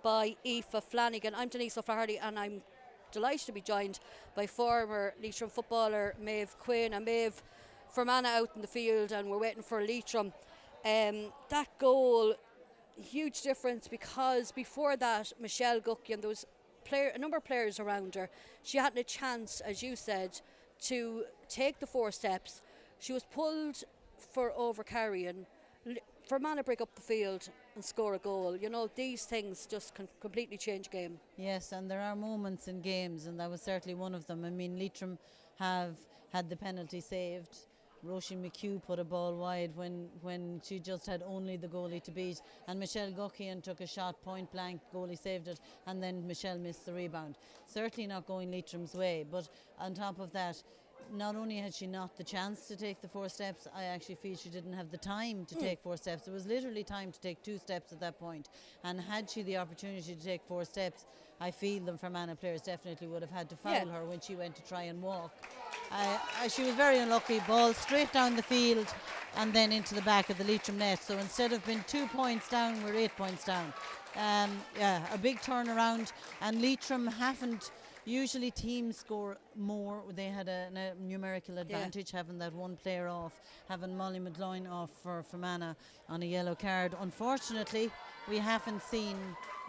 by Aoife Flanagan. I'm Denise O'Flaherty and I'm delighted to be joined by former Leitrim footballer Maeve Quinn. And Maeve, Fermanagh out in the field and we're waiting for Leitrim. That goal, huge difference, because before that Michelle Guckian, there was a number of players around her. She hadn't a chance, as you said, to take the 4 steps. She was pulled for overcarrying. Fermanagh break up the field and score a goal. You know, these things just can completely change a game. Yes, and there are moments in games, and that was certainly one of them. I mean, Leitrim have had the penalty saved. Roisin McHugh put a ball wide when she just had only the goalie to beat, and Michelle Guckian took a shot point blank, goalie saved it, and then Michelle missed the rebound. Certainly not going Leitrim's way, but on top of that, not only had she not the chance to take the 4 steps, I actually feel she didn't have the time to take 4 steps. It was literally time to take 2 steps at that point. And had she the opportunity to take 4 steps, I feel the Fermanagh players definitely would have had to foul her when she went to try and walk. She was very unlucky. Ball straight down the field and then into the back of the Leitrim net. So instead of being 2 points down, we're 8 points down. A big turnaround, and Leitrim haven't. Usually teams score more. They had a numerical advantage, having that one player off, having Molly McGloin off for Fermanagh on a yellow card. Unfortunately, we haven't seen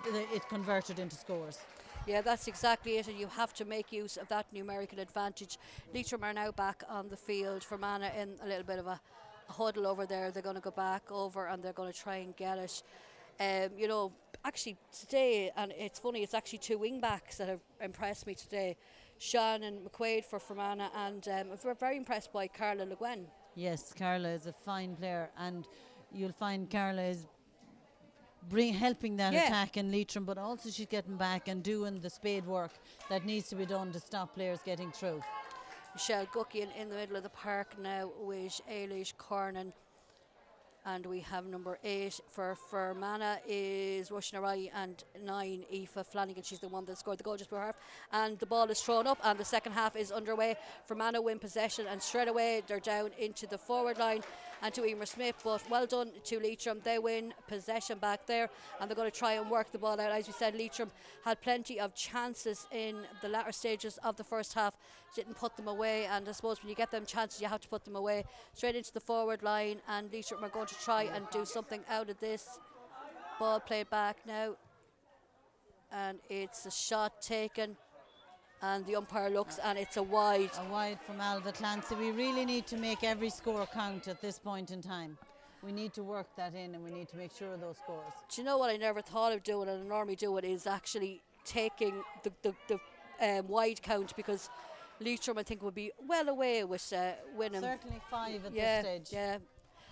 it converted into scores. Yeah, that's exactly it, and you have to make use of that numerical advantage. Leitrim are now back on the field. Fermanagh in a little bit of a huddle over there. They're going to go back over and they're going to try and get it. Actually today, and it's funny, it's actually 2 wing backs that have impressed me today. Shannon McQuaid for Fermanagh, and I'm very impressed by Carla Le Guin. Yes, Carla is a fine player, and you'll find Carla is helping that attack in Leitrim, but also she's getting back and doing the spade work that needs to be done to stop players getting through. Michelle Guckian in the middle of the park now with Ailish Cornan. And we have number 8 for Fermanagh is Roisin O'Reilly, and 9 Aoife Flanagan. She's the one that scored the goal just before half. And the ball is thrown up and the second half is underway. Fermanagh win possession and straight away they're down into the forward line and to Emer Smith. But well done to Leitrim. They win possession back there and they're going to try and work the ball out. As we said, Leitrim had plenty of chances in the latter stages of the first half. Didn't put them away, and I suppose when you get them chances you have to put them away. Straight into the forward line, and Leitrim are going to try and do something out of this. Ball played back now, and it's a shot taken, and the umpire looks and it's a wide. A wide from Alva Clancy. We really need to make every score count at this point in time. We need to work that in, and we need to make sure of those scores. Do you know what I never thought of doing, and I normally do it, is actually taking the wide count, because Leitrim I think would be well away with winning. Certainly 5 at this stage. Yeah.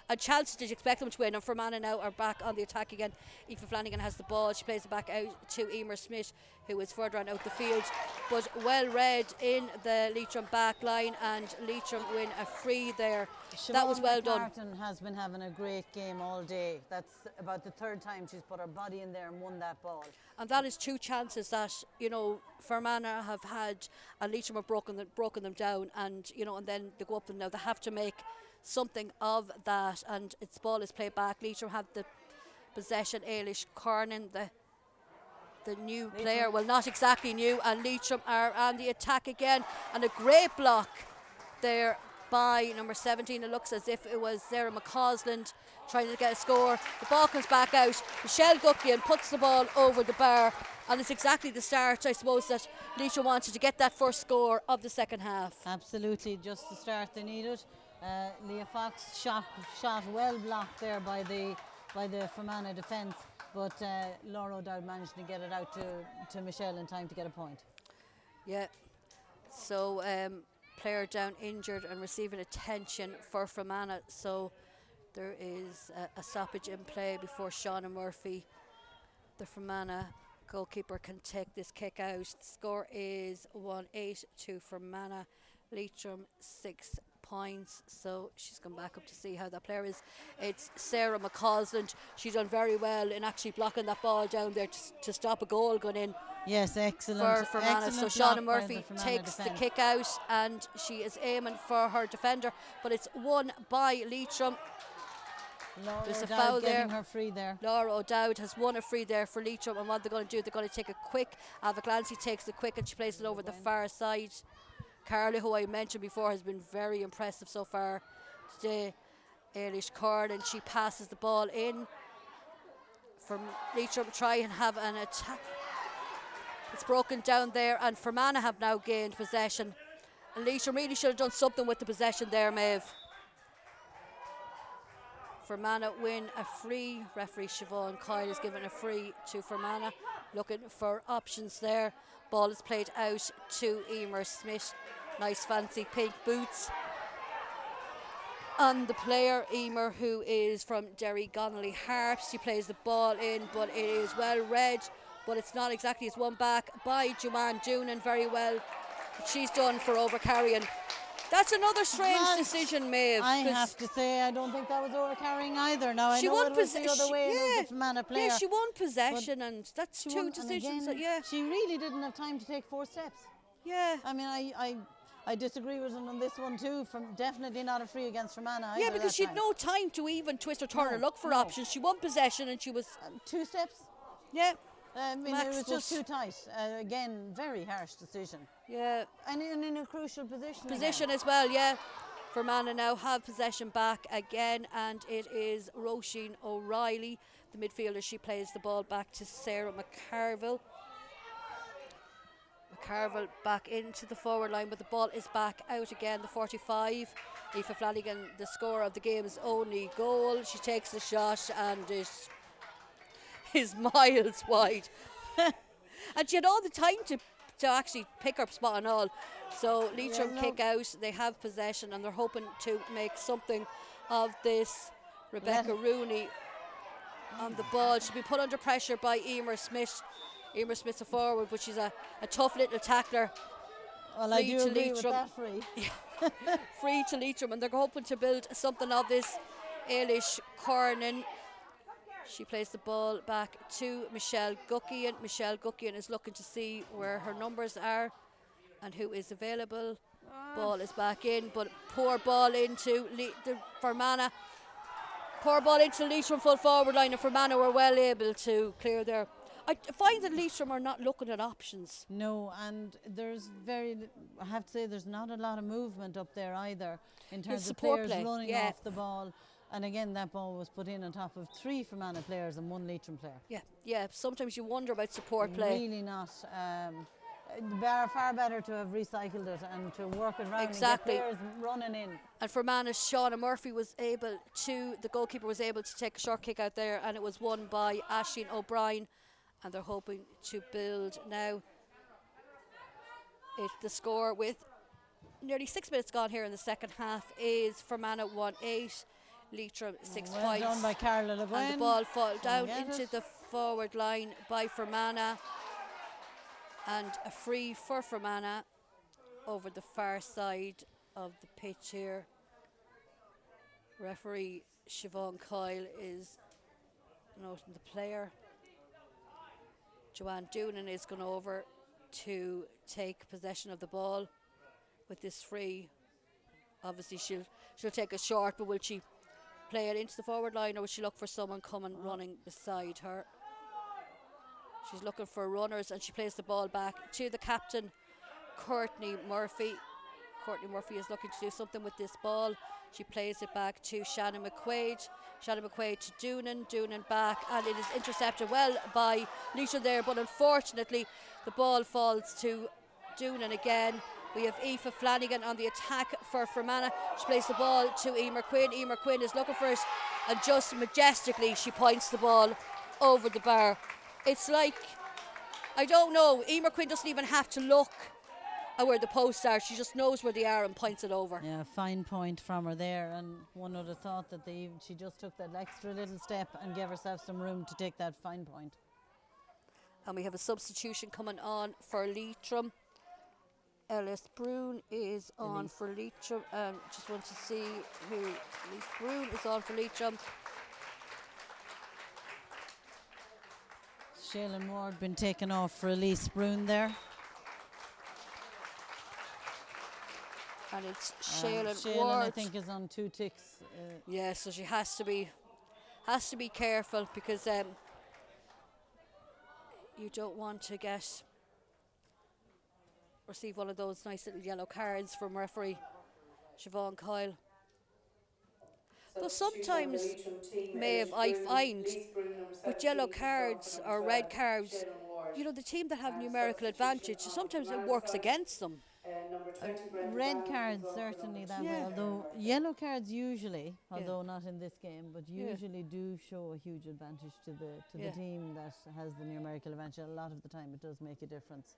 And chances did you expect them to win, and Fermanagh now are back on the attack again. Aoife Flanagan has the ball, she plays it back out to Emer Smith, who is further on out the field, but well read in the Leitrim back line, and Leitrim win a free there. Siobhan that was well done. Martin has been having a great game all day. That's about the 3rd time she's put her body in there and won that ball. And that is 2 chances that, Fermanagh have had, and Leitrim have broken them down, and and then they go up and now they have to make something of that, and its ball is played back. Leitrim have the possession. Ailish Cornan, the new player, well, not exactly new, and Leitrim are on the attack again, and a great block there by number 17. It looks as if it was Sarah McCausland trying to get a score. The ball comes back out. Michelle Guckian puts the ball over the bar, and it's exactly the start, I suppose, that Leitrim wanted to get that first score of the second half. Absolutely, just the start they needed. Leah Fox shot well blocked there by the Fermanagh defence, but Laura O'Dowd managed to get it out to Michelle in time to get a point. Yeah, so player down injured and receiving attention for Fermanagh, so there is a stoppage in play before Shauna Murphy, the Fermanagh goalkeeper, can take this kick out. The score is 1-8 to Fermanagh. Leitrim 6 points. So she's come back up to see how that player is. It's Sarah McCausland. She's done very well in actually blocking that ball down there to stop a goal going in. Yes, excellent. For Fermanagh. So Excellent Shauna block by Murphy the Fermanagh takes the defence. kick out and she is aiming for her defender, but it's won by Leitrim. Laura There's a O'Dowd foul getting there. her free there. Laura O'Dowd has won a free there for Leitrim, and what they're going to do, they're going to take a quick. Ava Clancy takes the quick and she plays it over the far side. Carly, who I mentioned before, has been very impressive so far today. Ailish Corn, and she passes the ball in for Leitrim to try and have an attack. It's broken down there, and Fermanagh have now gained possession. And Leitrim really should have done something with the possession there, Maeve. Fermanagh win a free. Referee Siobhan Kyle is given a free to Fermanagh. Looking for options there. Ball is played out to Emer Smith. Nice fancy pink boots on the player, Emer, who is from Derry Gonnelly Harps. She plays the ball in, but it is well read, but it's not exactly. It's won back by Joanne Doonan very well. She's done for overcarrying. That's another strange decision, Maeve. I have to say, I don't think that was overcarrying either. Now, I She know won it was the other way, yeah, it was the Fermanagh player. Yeah, she won possession, and that's two won, decisions. and again, she really didn't have time to take 4 steps. Yeah. I mean, I disagree with him on this one too. From definitely not a free against Fermanagh. Yeah, because she had no time to even twist or turn or look for options. She won possession, and she was 2 steps. Yeah. I mean, Max it was just too tight. Again, very harsh decision. Yeah. And in a crucial position. Position as well, yeah. Fermanagh now have possession back again, and it is Roisin O'Reilly, the midfielder. She plays the ball back to Sarah McCarville. McCarville back into the forward line, but the ball is back out again. The 45. Aoife Flanagan, the scorer of the game's only goal. She takes the shot, and it is miles wide. And she had all the time to actually pick her spot and all. So Leitrim kick out, they have possession, and they're hoping to make something of this. Rebecca Rooney on the ball. She's been put under pressure by Emer Smith. Emer Smith's a forward, but she's a tough little tackler. Well, I do agree with that free. Free to Leitrim, and they're hoping to build something of this. Ailish Cornan. She plays the ball back to Michelle Guckian. Michelle Guckian is looking to see where her numbers are and who is available. Ball is back in, but poor ball into the Fermanagh. Poor ball into Leitrim full forward line, and Fermanagh were well able to clear there. I find that Leitrim are not looking at options. No, and I have to say, there's not a lot of movement up there either in terms of players running off the ball. And again, that ball was put in on top of 3 Fermanagh players and 1 Leitrim player. Yeah. Sometimes you wonder about support play. Really not. Far better to have recycled it and to work it around and get players running in. And Fermanagh, Shauna Murphy the goalkeeper was able to take a short kick out there, and it was won by Aisling O'Brien. And they're hoping to build now. The score with nearly 6 minutes gone here in the second half is Fermanagh 1-8. Leitrim 6 well points. Done by Carla Le Guin. And the ball fall down into the forward line by Fermanagh. And a free for Fermanagh over the far side of the pitch here. Referee Siobhan Kyle is noting the player. Joanne Doonan is going over to take possession of the ball with this free. Obviously she'll take a short, but will she play it into the forward line, or will she look for someone coming running beside her? She's looking for runners, and she plays the ball back to the captain, Courtney Murphy. Courtney Murphy is looking to do something with this ball. She plays it back to Shannon McQuaid. Shannon McQuaid to Doonan. Doonan back, and it is intercepted well by Leitrim there, but unfortunately the ball falls to Doonan again. We have Aoife Flanagan on the attack for Fermanagh. She plays the ball to Emer Quinn. Emer Quinn is looking for it, and just majestically she points the ball over the bar. It's like, I don't know, Emer Quinn doesn't even have to look at where the posts are. She just knows where they are and points it over. Yeah, fine point from her there, and one would have thought that she just took that extra little step and gave herself some room to take that fine point. And we have a substitution coming on for Leitrim. Ellis Brune is on for Leitrim. Just want to see who Elise Brune is on for Leitrim. Shaylin Ward been taken off for Elise Brune there. And it's Shaylin Ward, Ward. I think, is on 2 ticks. Yeah, so she has to be careful because you don't want to receive one of those nice little yellow cards from referee Siobhan Kyle. But sometimes, Maeve, I find with yellow cards or red cards, you know, the team that have numerical advantage, sometimes it works against them. Red cards certainly that way, although yellow cards usually, although not in this game, but usually do show a huge advantage to the team that has the numerical advantage. A lot of the time it does make a difference.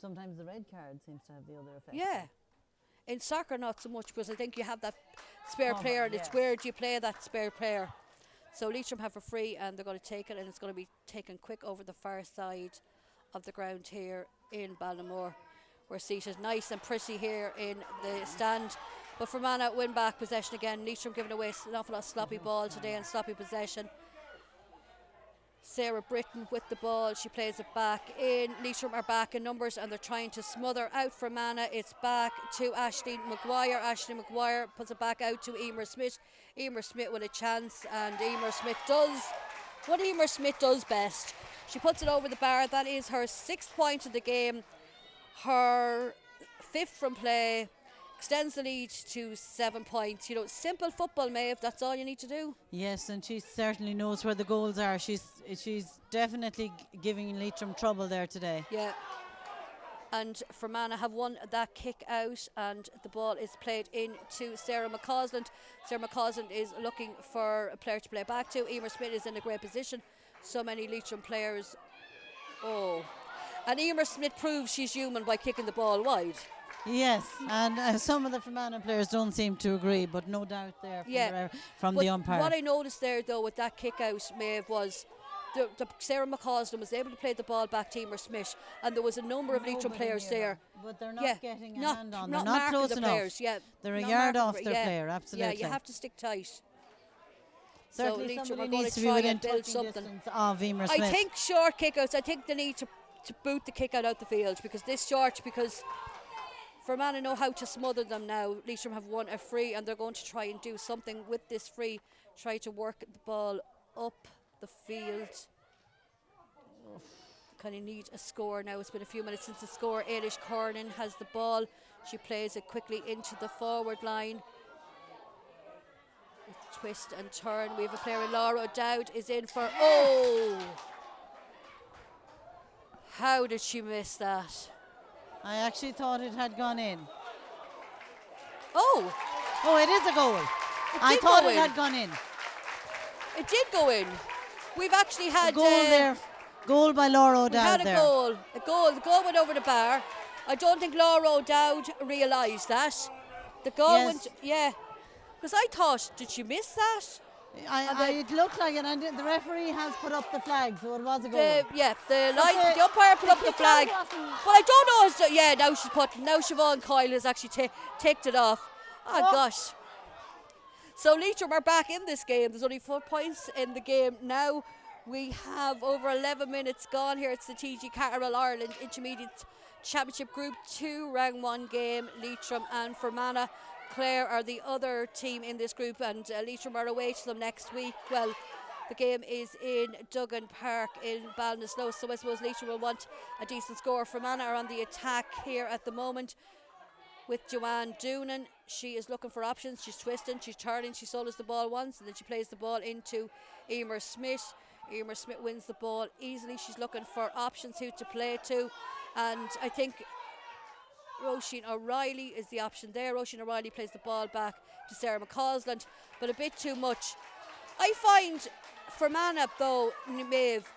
Sometimes the red card seems to have the other effect. Yeah. In soccer not so much, because I think you have that spare player and it's where do you play that spare player. So Leitrim have a free and they're going to take it, and it's going to be taken quick over the far side of the ground here in Ballinamore. We're seated nice and pretty here in the stand. But Fermanagh win back possession again. Leitrim giving away an awful lot of sloppy ball today and sloppy possession. Sarah Britton with the ball, she plays it back in. Leitrim are back in numbers and they're trying to smother out Fermanagh. It's back to Aisling Maguire. Aisling Maguire puts it back out to Emer Smith. Emer Smith with a chance, and Emer Smith does what Emer Smith does best. She puts it over the bar. That is her 6th point of the game, her 5th from play. Extends the lead to 7 points. You know, simple football, Maeve, that's all you need to do. Yes, and she certainly knows where the goals are. She's definitely giving Leitrim trouble there today. Yeah. And Fermanagh have won that kick out, and the ball is played in to Sarah McCausland. Sarah McCausland is looking for a player to play back to. Emer Smith is in a great position. So many Leitrim players. Oh. And Emer Smith proves she's human by kicking the ball wide. Yes, and some of the Fermanagh players don't seem to agree, but no doubt there from the umpire. What I noticed there, though, with that kick out, Maeve, was the Sarah McCausland was able to play the ball back to Emer Smith, and there was a number of Leitrim players there. But they're not getting a hand on. They're not not close the enough. Players, they're a yard off their player, absolutely. Yeah, you have to stick tight. Certainly so somebody needs to be within touching distance of Emer Smith. I think short kick-outs, I think they need to boot the kick-out out the field, because Fermanagh know how to smother them now. Leitrim have won a free and they're going to try and do something with this free. Try to work the ball up the field. Kind of need a score now. It's been a few minutes since the score. Ailish Cornin has the ball. She plays it quickly into the forward line. Twist and turn. We have a player, Laura O'Dowd, is in for... Oh! How did she miss that? I actually thought it had gone in. Oh! Oh, it is a goal. I thought it had gone in. It did go in. We've actually had a goal there. Goal by Laura O'Dowd. We had a goal. The goal went over the bar. I don't think Laura O'Dowd realised that. The goal went, because I thought, did she miss that? It looked like it, and the referee has put up the flag, so it was a goal. The umpire put up the flag. But I don't know. Now Siobhan Kyle has actually ticked it off. Oh gosh. So Leitrim are back in this game. There's only 4 points in the game now. We have over 11 minutes gone here. It's the TG4 All-Ireland Intermediate Championship Group 2 Round 1 game. Leitrim and Fermanagh. Clare are the other team in this group, and Leitrim are away to them next week. Well, the game is in Duggan Park in Ballinasloe, so I suppose Leitrim will want a decent score. Fermanagh are on the attack here at the moment with Joanne Doonan. She is looking for options. She's twisting, she's turning, she solos the ball once, and then she plays the ball into Emer Smith. Emer Smith wins the ball easily. She's looking for options who to play to, and I think Roisin O'Reilly is the option there. Roisin O'Reilly plays the ball back to Sarah McCausland, but a bit too much. I find Fermanagh, though, Maeve,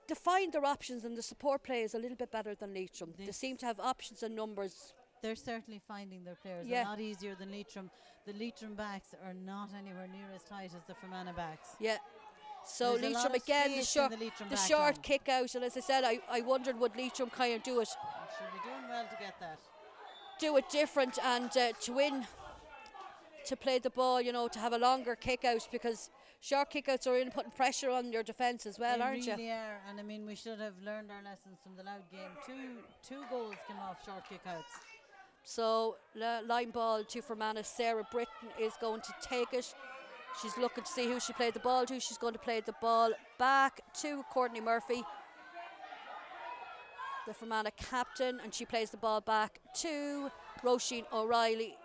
to find their options and the support play is a little bit better than Leitrim. They seem to have options and numbers. They're certainly finding their players a lot easier than Leitrim. The Leitrim backs are not anywhere near as tight as the Fermanagh backs. Yeah. So There's a lot Leitrim of again, space in the Leitrim the back short line. kick out, and as I said, I wondered would Leitrim kind of do it She'll be doing well to get that. different and to win, to play the ball, to have a longer kick out, because short kick outs are in putting pressure on your defence as well, aren't They you? really are, and I mean we should have learned our lessons from the Loud game. Two goals came off short kick outs. So line ball to Fermanagh. Sarah Britton is going to take it. She's looking to see who she played the ball to. She's going to play the ball back to Courtney Murphy, the Fermanagh captain, and she plays the ball back to Roisin O'Reilly.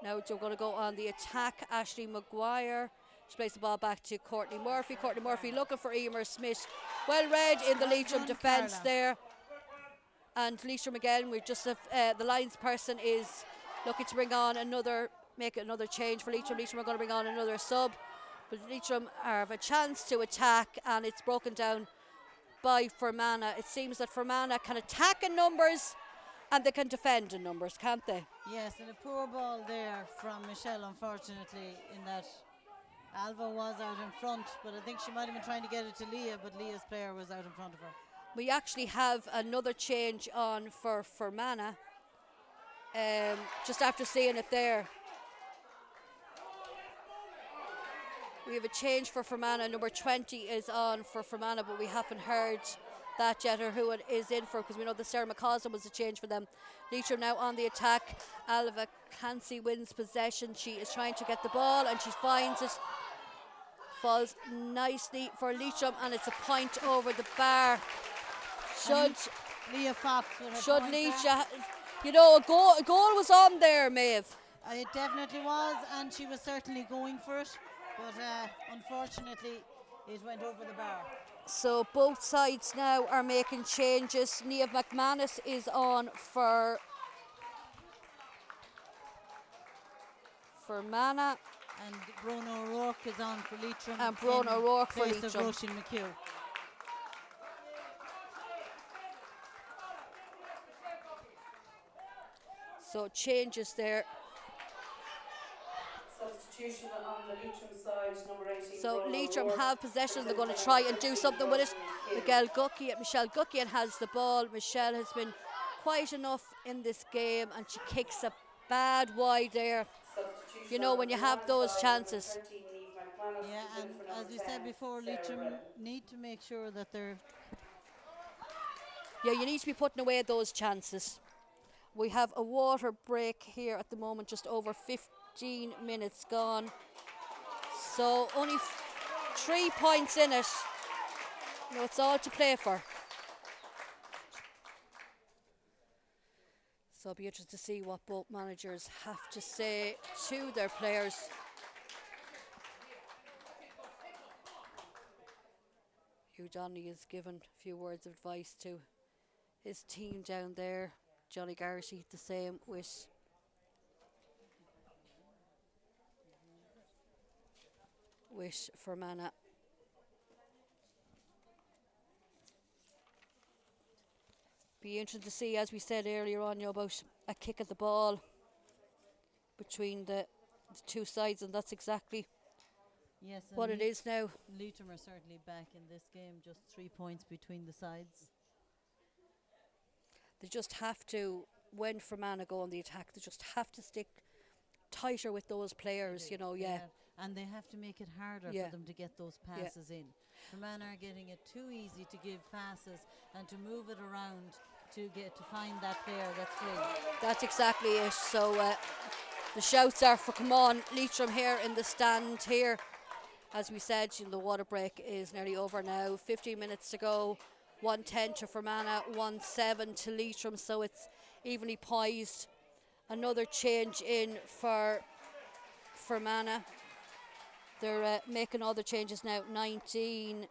Now we're going to go on the attack. Ashley Maguire. She plays the ball back to Courtney Murphy. Courtney Murphy looking for Emer Smith. Well read in the Leitrim defence Carla. there. And Leitrim again, we just have the lines person is looking to make another change for Leitrim. Leitrim are going to bring on another sub, but Leitrim have a chance to attack, and it's broken down by Fermanagh. It seems that Fermanagh can attack in numbers and they can defend in numbers, can't they? Yes, and a poor ball there from Michelle, unfortunately, in that Alva was out in front, but I think she might have been trying to get it to Leah, but Leah's player was out in front of her. We actually have another change on for Fermanagh, just after seeing it there. We have a change for Fermanagh. Number 20 is on for Fermanagh, but we haven't heard that yet or who it is in for, because we know that Sarah McCausland was a change for them. Leitrim now on the attack. Alva Cansey wins possession. She is trying to get the ball and she finds it. Falls nicely for Leitrim, and it's a point over the bar. Should Leah Fox with her should point Leitrim, a goal was on there, Maeve. It definitely was, and she was certainly going for it, but unfortunately it went over the bar. So both sides now are making changes. Niamh McManus is on for Fermanagh. And Brona O'Rourke is on for Leitrim. And Brona O'Rourke for Leitrim. Leitrim. Of Roisin McHugh. So changes there. Substitution on the Leitrim side, number 18. So Leitrim have possession. They're going to try and do something with it. Michelle Guckian has the ball. Michelle has been quiet enough in this game, and she kicks a bad wide there. When you have those chances. Yeah, and as we said before, Leitrim need to make sure that they're... Yeah, you need to be putting away those chances. We have a water break here at the moment, just over 15 minutes gone. So only 3 points in it. It's all to play for. So it'll be interesting to see what both managers have to say to their players. Hugh Donnelly has given a few words of advice to his team down there. Johnny Garrity the same with Fermanagh. Be interesting to see, as we said earlier on, about a kick at the ball between the two sides, and that's exactly what it is now. Leitrim are certainly back in this game, just 3 points between the sides. They just have to, when Fermanagh go on the attack, they just have to stick tighter with those players, yeah. And they have to make it harder for them to get those passes in. Fermanagh are getting it too easy to give passes and to move it around to find that player that's free. That's exactly it. So the shouts are for come on, Leitrim here in the stand here. As we said, the water break is nearly over now. 15 minutes to go. 1-10 to Fermanagh, 1-7 to Leitrim, so it's evenly poised. Another change in for Fermanagh. They're making all the changes now. 19,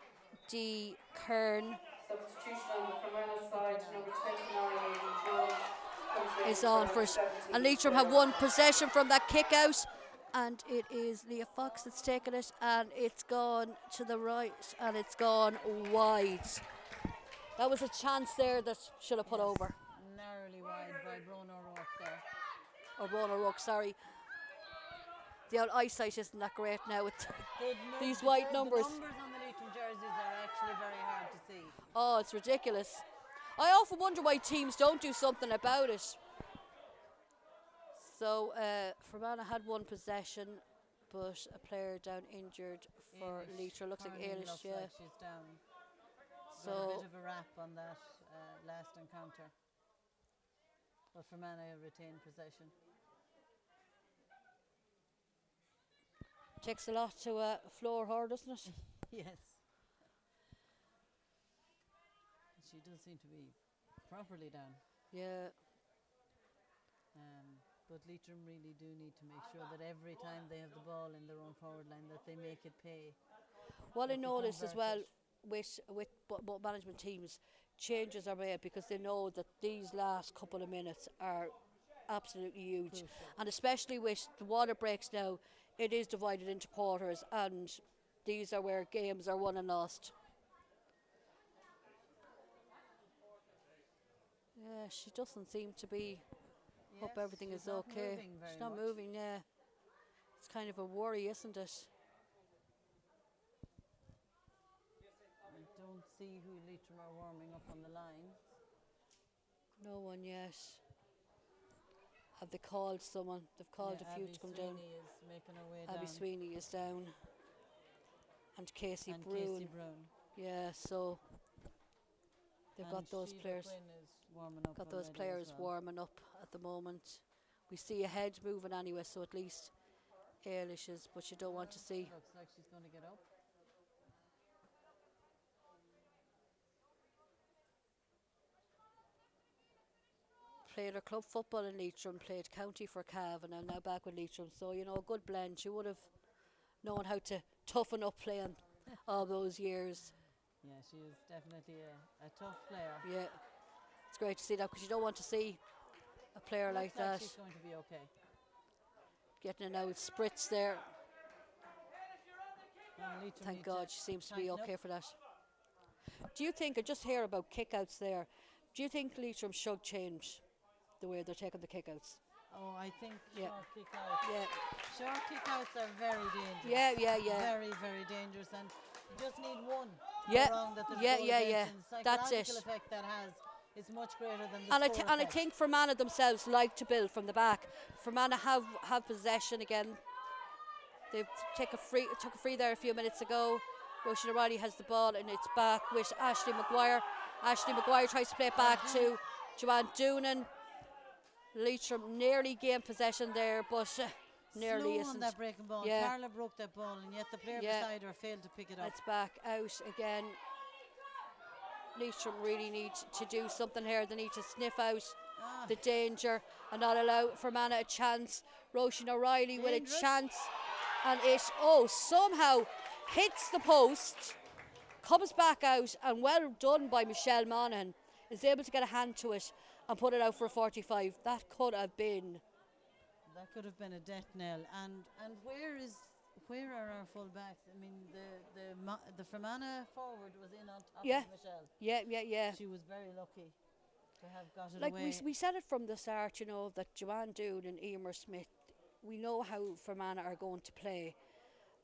D. Kern. Substitution on the Fermanagh side, number 29, Aidan Jones. Is on first. And Leitrim have won possession from that kick out. And it is Leah Fox that's taken it. And it's gone to the right. And it's gone wide. That was a chance there that should have put over. Narrowly wide by Brona O'Rourke there. Or Brona O'Rourke, sorry. The old eyesight isn't that great now with They've these moved white the numbers. The numbers on the Leitrim jerseys are actually very hard to see. Oh, it's ridiculous. I often wonder why teams don't do something about it. So, Fermanagh had one possession, but a player down injured for Leitrim. Looks like Ailish, looks yeah. like she's down. Got a So, bit of a wrap on that last encounter. But Fermanagh retained possession. takes a lot to floor her, doesn't it? Yes. She does seem to be properly down. Yeah. But Leitrim really do need to make sure that every time they have the ball in their own forward line that they make it pay. What I That they noticed as well convert with both management teams, changes are made because they know that these last couple of minutes are absolutely huge. Crucial. And especially with the water breaks now, it is divided into quarters, and these are where games are won and lost. Yeah, she doesn't seem to be. Hope Yes, everything she's is not okay. moving very She's not much. moving, yeah. It's kind of a worry, isn't it? I don't see who Leitrim are warming up on the line. No one yet. Have they called someone? They've called a few Abby to come Sweeney down. is making her way Abby down. Sweeney is down. And Casey And Brown. Casey Brown. Yeah, so they've got those Sheila players. Quinn is warming up Got those already players as well. warming up at the moment. We see a head moving anyway, so at least Ailish is, but you don't want to see. Looks like she's going to get up. Played her club football in Leitrim, played county for Cav, and I'm now back with Leitrim. So, you know, a good blend. She would have known how to toughen up playing all those years. Yeah, she is definitely a tough player. Yeah, it's great to see that because you don't want to see a player like Looks like that she's going to be okay. getting an out spritz there. Leitrim Thank need God she seems to be tighten okay up. for that. Do you think, I just hear about kickouts there, do you think Leitrim should change the way they're taking the kickouts? Oh, I think Yeah. short kickouts. Yeah, Short kickouts are very dangerous. yeah. Very, very dangerous, and you just need one. Yeah, Wrong that there's yeah, goal yeah, against, yeah. and the That's psychological it. effect that has is much greater than the And score I effect. think Fermanagh themselves like to build from the back. Fermanagh have possession again. They've took a free there a few minutes ago. Roisin O'Reilly has the ball and it's back with Ashley Maguire. Ashley Maguire tries to play it back to Joanne Doonan. Leitrim nearly gained possession there, but nearly Slow isn't. on that breaking ball. Yeah. Carla broke that ball, and yet the player Yeah. beside her failed to pick it up. It's back out again. Leitrim really need to do something here. They need to sniff out the danger and not allow Fermanagh a chance. Roisin O'Reilly with a Dangerous. chance, and it somehow hits the post, comes back out, and well done by Michelle Monaghan, is able to get a hand to it and put it out for a 45. That could have been. That could have been a death knell. And where are our full backs? I mean, the Fermanagh forward was in on top Yeah. of Michelle. Yeah. She was very lucky to have got it Like away. we said it from the start, you know, that Joanne Doon and Emer Smith, we know how Fermanagh are going to play,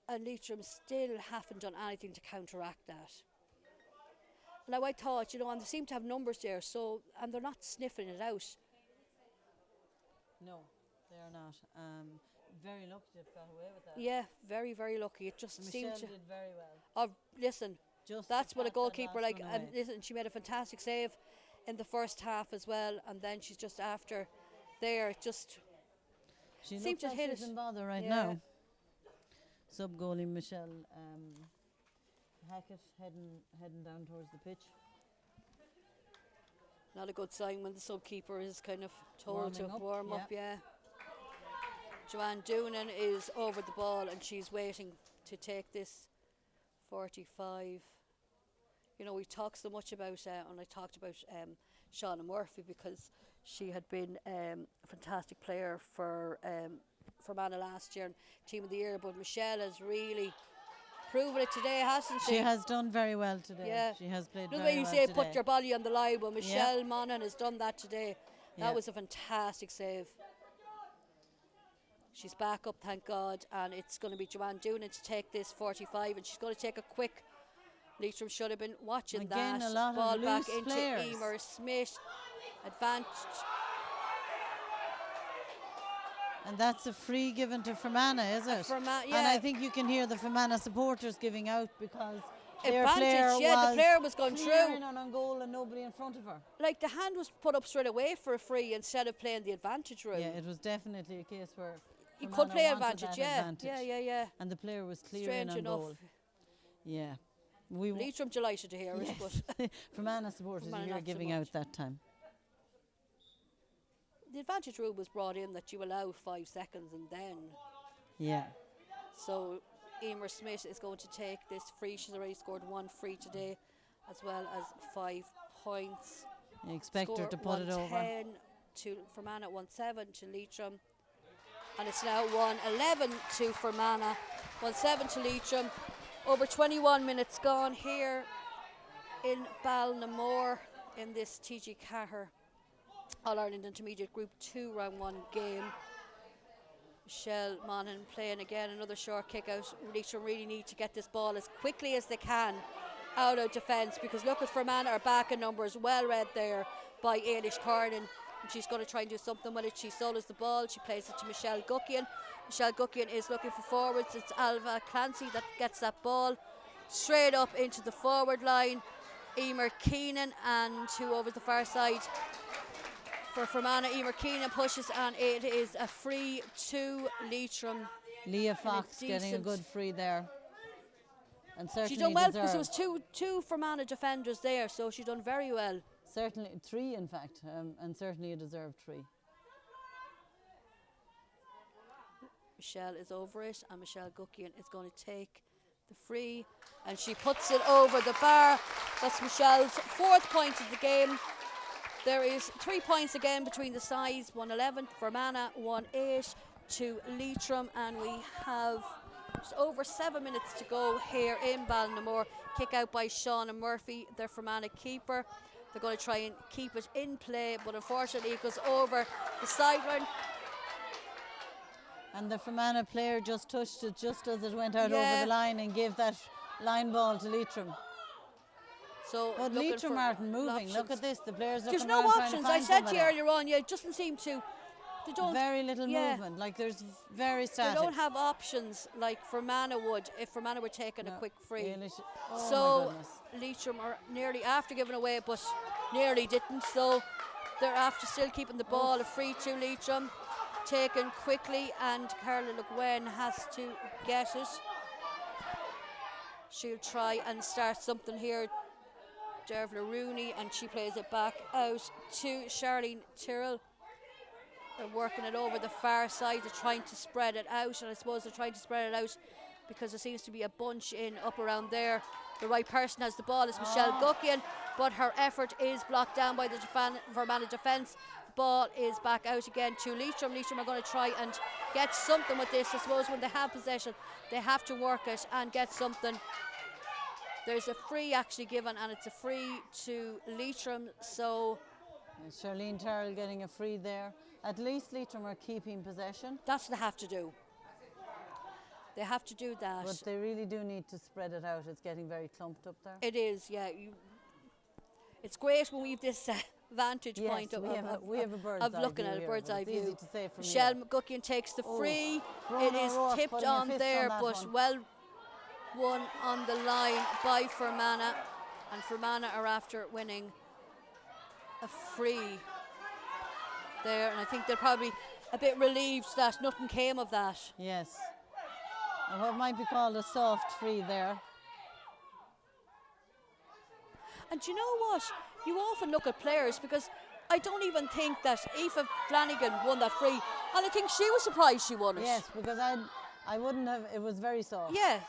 and Leitrim still haven't done anything to counteract that. Now I thought, you know, and they seem to have numbers there, so, and they're not sniffing it out. No, they are not. Very lucky to have got away with that. Yeah, very, very lucky. It just Michelle seemed to. did very well. Oh, listen, Just that's to what a pat that goalkeeper last like. one And away. listen, she made a fantastic save in the first half as well, and then she's just after there. It just She seemed looks to like hit she's it. in bother right Yeah. now. Sub goalie Michelle Hackett heading down towards the pitch. Not a good sign when the sub-keeper is kind of told to Warming up, warm up, yeah. Joanne Doonan is over the ball and she's waiting to take this 45. You know, we talk so much about, and I talked about Shauna Murphy because she had been a fantastic player for Fermanagh last year and Team of the Year, but Michelle has really proven it today, hasn't she? She has done very well today. Yeah. She has played You know the very way you well say today. put your body on the line, well Michelle Monaghan has done that today. That Yeah. was a fantastic save. She's back up, thank God, and it's going to be Joanne Doonan to take this 45, and she's going to take a quick. Leitrim should have been watching Again, that. a lot Ball of back loose into players. Emer Smith. Advantage. And that's a free given to Fermanagh, is it? Yeah. And I think you can hear the Fermanagh supporters giving out because their Advantage, player the player was going through. And on goal and nobody in front of her. Like the hand was put up straight away for a free instead of playing the advantage route. Yeah, it was definitely a case where you Fermanagh could play wanted advantage, that advantage. Yeah. And the player was clear Strange in on enough. goal. Yeah. Leitrim delighted to hear it, but Fermanagh supporters Fermanagh here not so giving much. out that time. The advantage rule was brought in that you allow 5 seconds and then. Yeah. So Emer Smith is going to take this free. She's already scored 1 free today, as well as 5 points. You expect her to put it over. 110 to Fermanagh, 1-7 to Leitrim. And it's now 1-11 to Fermanagh, 1-7 to Leitrim. Over 21 minutes gone here in Balnamore in this TG4 All-Ireland Intermediate Group 2 Round 1 game. Michelle Monaghan playing again, another short kick out. Leitrim really need to get this ball as quickly as they can out of defence, because look at Fermanagh are back in numbers, well read there by Ailish Cornan. And she's going to try and do something with it. She solos the ball, she plays it to Michelle Guckian. Michelle Guckian is looking for forwards. It's Alva Clancy that gets that ball straight up into the forward line. Emer Keenan, and two over the far side for Fermanagh. Emer Keenan pushes, and it is a free to Leitrim. Leah Fox getting a good free there. And certainly she done well deserved. because there was two Fermanagh defenders there, so she done very well. Certainly 3 in fact, and certainly a deserved 3. Michelle is over it, and Michelle Guckian is going to take the free, and she puts it over the bar. That's Michelle's 4th point of the game. There is 3 points again between the sides, 1-11 Fermanagh, 1-8 to Leitrim, and we have just over 7 minutes to go here in Balnamore. Kick out by Shauna Murphy, their Fermanagh keeper. They're going to try and keep it in play, but unfortunately it goes over the sideline. And the Fermanagh player just touched it just as it went out over the line and gave that line ball to Leitrim. So but Leitrim aren't moving. Look at this. The players looking There's no around options. trying I to said find to you earlier on, it doesn't seem to. They don't. Very little movement. Like there's very static. They don't have options like Fermanagh would if Fermanagh were taking a quick free. Oh so Leitrim are nearly after giving away, but nearly didn't. So they're after still keeping the ball. A free to Leitrim, taken quickly, and Carla Le Guin has to get it. She'll try and start something here. Dervla Rooney, and she plays it back out to Charlene Tyrrell. They're working it over the far side. They're trying to spread it out, and I suppose they're trying to spread it out because there seems to be a bunch in up around there. The right person has the ball is Michelle Guckian, but her effort is blocked down by the Fermanagh defence. The ball is back out again to Leitrim. Leitrim are going to try and get something with this. I suppose when they have possession, they have to work it and get something. There's a free actually given, and it's a free to Leitrim. So Charlene Tyrrell getting a free there. At least Leitrim are keeping possession. That's what they have to do. They have to do that. But they really do need to spread it out. It's getting very clumped up there. It is, yeah. It's great when we have this vantage point of looking at a bird's eye view. Easy to say from Michelle Guckian takes the free. It is tipped on there, but well won on the line by Fermanagh, and Fermanagh are after winning a free there, and I think they're probably a bit relieved that nothing came of that. Yes. And what might be called a soft free there. And do you know what? You often look at players, because I don't even think that Aoife Flanagan won that free, and I think she was surprised she won it. Yes, because I wouldn't have, it was very soft. Yeah.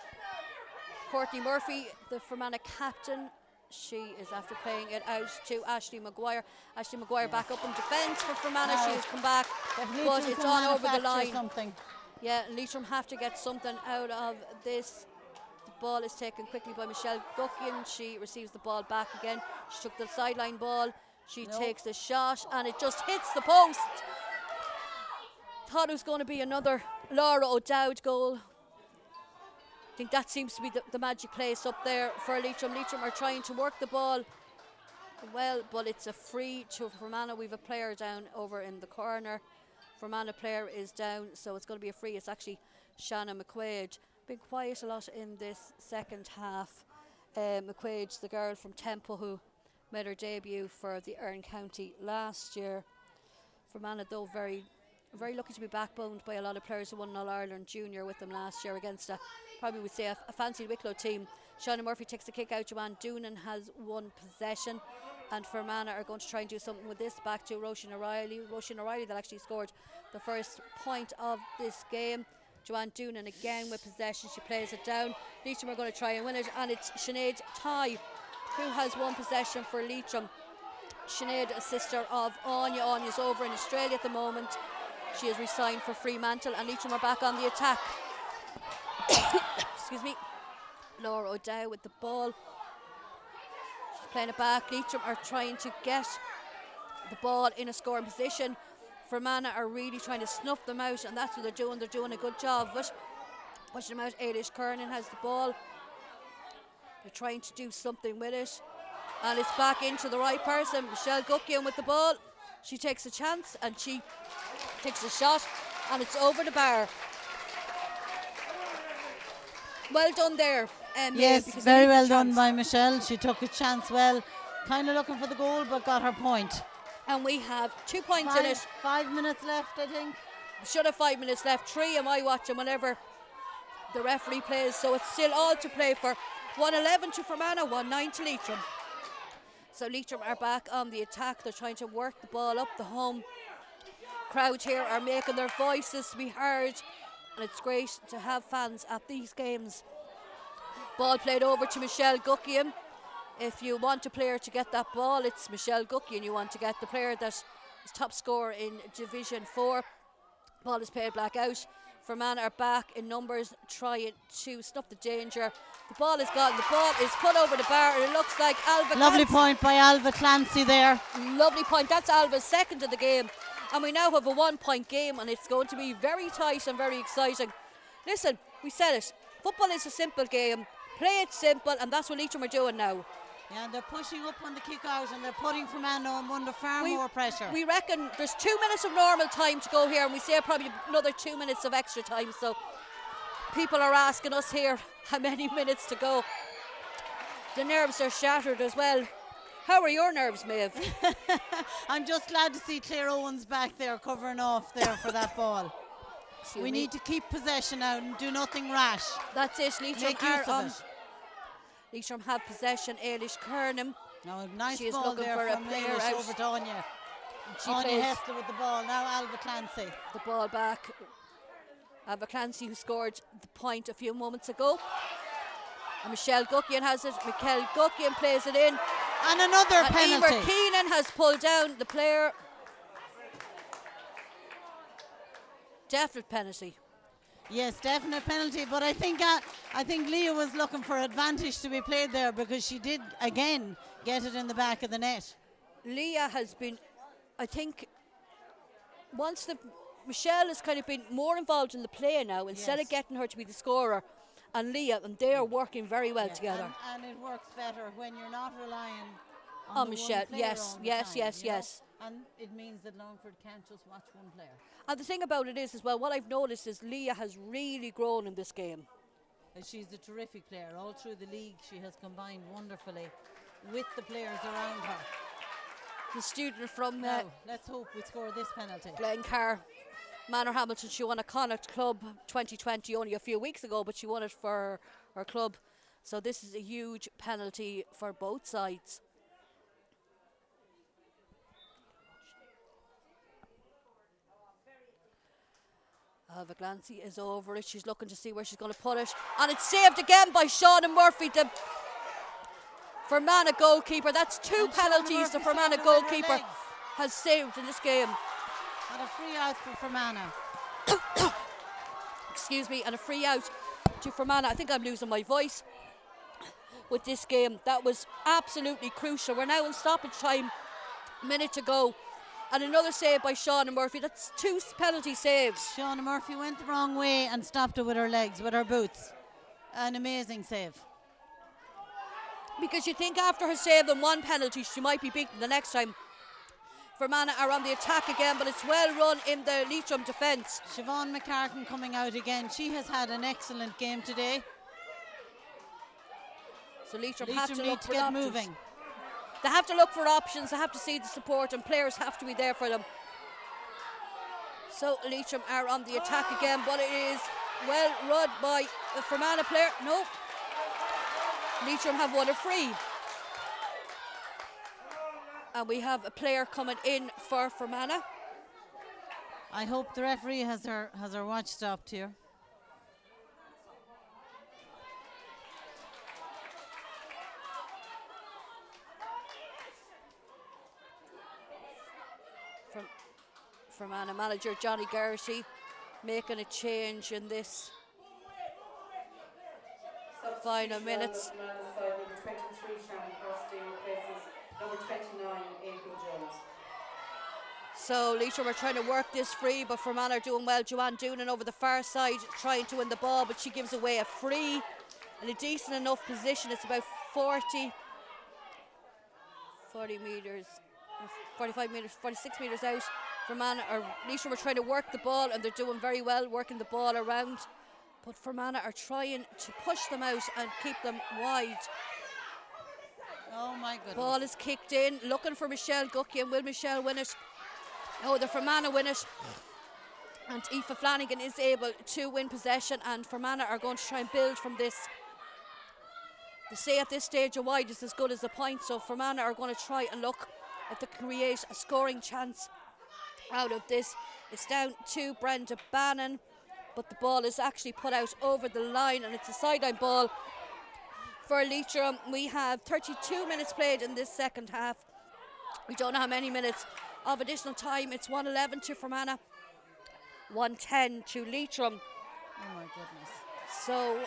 Courtney Murphy, the Fermanagh captain, she is after playing it out to Ashley Maguire. Ashley Maguire back up in defence for Fermanagh. She has come back, but it's on over the line. Something. Yeah, Leitrim have to get something out of this. The ball is taken quickly by Michelle Guckian. She receives the ball back again. She took the sideline ball. She takes the shot, and it just hits the post. thought it was going to be another Laura O'Dowd goal. I think that seems to be the magic place up there for Leitrim. Leitrim are trying to work the ball well, but it's a free to Fermanagh. We've a player down over in the corner. Fermanagh player is down, so it's going to be a free. It's actually Shannon McQuaid. Been quiet a lot in this second half. McQuaid's the girl from Temple who made her debut for the Erin County last year. Fermanagh, though, very lucky to be backboned by a lot of players who won an All-Ireland Junior with them last year against probably would say a fancy Wicklow team. Shauna Murphy takes the kick out. Joanne Doonan has one possession, and Fermanagh are going to try and do something with this. Back to Roisin O'Reilly. Roisin O'Reilly that actually scored the first point of this game. Joanne Doonan again with possession. She plays it down. Leitrim are going to try and win it, and it's Sinead Tighe who has one possession for Leitrim. Sinead, a sister of Anya. Anya's over in Australia at the moment. She has resigned for Fremantle, and Leitrim are back on the attack. Excuse me. Laura O'Dowd with the ball. She's playing it back. Leitrim are trying to get the ball in a scoring position. Fermanagh are really trying to snuff them out, and that's what they're doing. They're doing a good job of it. Pushing them out. Ailish Kernan has the ball. They're trying to do something with it. And it's back into the right person. Michelle Guckian with the ball. She takes a chance and she takes a shot, and it's over the bar. Well done there. Yes, very well done by Michelle. She took a chance well. Kind of looking for the goal, but got her point. And we have 2 points in it. 5 minutes left, I think. Should have 5 minutes left. 3 am I watching whenever the referee plays. So it's still all to play for. 1-11 to Fermanagh, 1-9 to Leitrim. So Leitrim are back on the attack. They're trying to work the ball up. The home crowd here are making their voices to be heard. And it's great to have fans at these games. Ball played over to Michelle Guckian. If you want a player to get that ball, it's Michelle Guckian. You want to get the player that is top scorer in Division 4. Ball is played back out. Fermanagh are back in numbers, trying to stop the danger. The ball is gone. The ball is put over the bar, and it looks like Alva. Lovely point by Alva Clancy there. Lovely point. That's Alva's second of the game. And we now have a 1 point game, and it's going to be very tight and very exciting. Listen, we said it. Football is a simple game. Play it simple, and that's what Leitrim are doing now. Yeah, and they're pushing up on the kick out, and they're putting Fermanagh under far more pressure. We reckon there's 2 minutes of normal time to go here, and we say probably another 2 minutes of extra time. So people are asking us here how many minutes to go. The nerves are shattered as well. How are your nerves, Maeve? I'm just glad to see Claire Owens back there covering off there for that ball. We need to keep possession out and do nothing rash. That's it. Leitrim Make use of it. Leitrim have possession. Ailish Kernan. Now, nice she is ball looking there for from a player Ailish out. over to Anya. She Anya Hester with the ball. Now Alva Clancy. The ball back. Alva Clancy, who scored the point a few moments ago. And Michelle Guckian has it. Michelle Guckian plays it in. And another penalty. Emer Keenan has pulled down the player. Definite penalty. Yes, definite penalty. But I think Leah was looking for advantage to be played there, because she did again get it in the back of the net. Leah has been, I think, Michelle has kind of been more involved in the play now instead of getting her to be the scorer. And Leah, and they are working very well together. And it works better when you're not relying on Michelle. Yes. And it means that Longford can't just watch one player. And the thing about it is as well, what I've noticed is Leah has really grown in this game. And she's a terrific player. All through the league, she has combined wonderfully with the players around her. The student from let's hope we score this penalty. Glencar, Manor Hamilton, she won a Connacht Club 2020 only a few weeks ago, but she won it for her club. So this is a huge penalty for both sides. Alva Clancy is over it. She's looking to see where she's going to put it. And it's saved again by Shauna Murphy, the Fermanagh goalkeeper. That's two penalties the Fermanagh goalkeeper has saved in this game. And a free out for Fermanagh. Excuse me, and a free out to Fermanagh. I think I'm losing my voice with this game. That was absolutely crucial. We're now in stoppage time. Minute to go. And another save by Shauna Murphy. That's 2 penalty saves. Shauna Murphy went the wrong way and stopped it with her legs, with her boots. An amazing save. Because you think after her save and 1 penalty, she might be beaten the next time. Fermanagh are on the attack again, but it's well run in the Leitrim defence. Siobhan McCartan coming out again. She has had an excellent game today. So Leitrim have to need look to for get options. moving. They have to look for options, they have to see the support, and players have to be there for them. So Leitrim are on the attack again, but it is well run by the Fermanagh player. No. Leitrim have won a free. And we have a player coming in for Fermanagh. I hope the referee has her watch stopped here. From Fermanagh manager Johnny Garrity making a change in this final minutes. Fermanagh side, number 23 Shannon Costain replaces number 29 AP Jones. So Leitrim are trying to work this free, but Fermanagh are doing well. Joanne Doonan over the far side trying to win the ball, but she gives away a free in a decent enough position. It's about 40 metres, 45 metres, 46 metres out. Leitrim are trying to work the ball, and they're doing very well working the ball around. But Fermanagh are trying to push them out and keep them wide. Oh my goodness. Ball is kicked in, looking for Michelle Gucky, and will Michelle win it? Oh, the Fermanagh win it. And Aoife Flanagan is able to win possession, and Fermanagh are going to try and build from this. They say at this stage a wide is as good as a point, so Fermanagh are going to try and look if they can create a scoring chance out of this. It's down to Brenda Bannon, but the ball is actually put out over the line, and it's a sideline ball for Leitrim. We have 32 minutes played in this second half. We don't know how many minutes of additional time. It's 111 to Fermanagh, 110 to Leitrim. Oh my goodness. So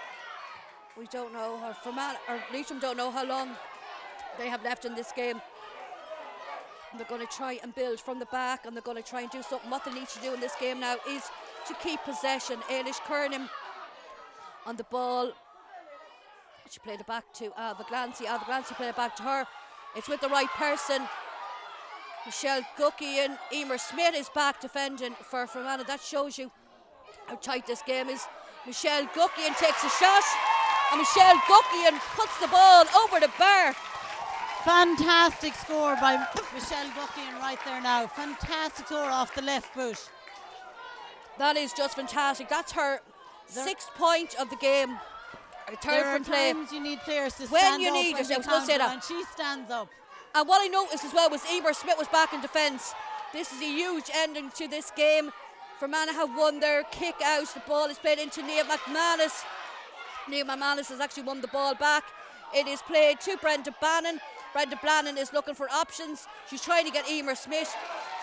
we don't know how Leitrim don't know how long they have left in this game. They're going to try and build from the back, and they're going to try and do something. What they need to do in this game now is to keep possession. Ailish Kernan on the ball. She played it back to Alva Glancy. Alva Glancy played it back to her. It's with the right person. Michelle Gucky and Emer Smith is back defending for Fermanagh. That shows you how tight this game is. Michelle Gucky takes a shot, and Michelle Gucky puts the ball over the bar. Fantastic score by Michelle Guckian right there now. Fantastic score off the left boot. That is just fantastic. That's her 6th point of the game. Her third from play. Times you need players to when stand you up need when it, they I was going to say counter, that. and she stands up. And what I noticed as well was Emer Smith was back in defence. This is a huge ending to this game. Fermanagh have won their kick out. The ball is played into Nia McManus. Nia McManus has actually won the ball back. It is played to Brenda Bannon. Brenda Bannon is looking for options. She's trying to get Emer Smith,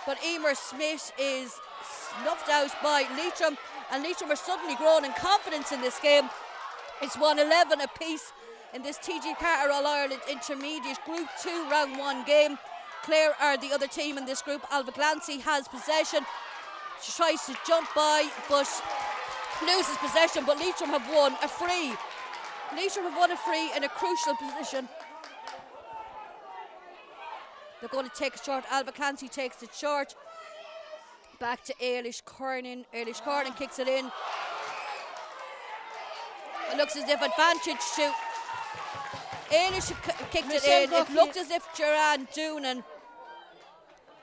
but Emer Smith is snuffed out by Leitrim, and Leitrim are suddenly growing in confidence in this game. It's 111 apiece in this TG4 All-Ireland Intermediate Group 2 Round 1 game. Clare are the other team in this group. Alva Glancy has possession. She tries to jump by, but loses possession, but Leitrim have won a free. Leitrim have won a free in a crucial position. They're going to take a shot. Alva Clancy takes it short. Back to Ailish Kernan. Ailish Kernan kicks it in. It looks as if advantage to Ailish kicked Michelle it in. Gucky. It looked as if Joanne Doonan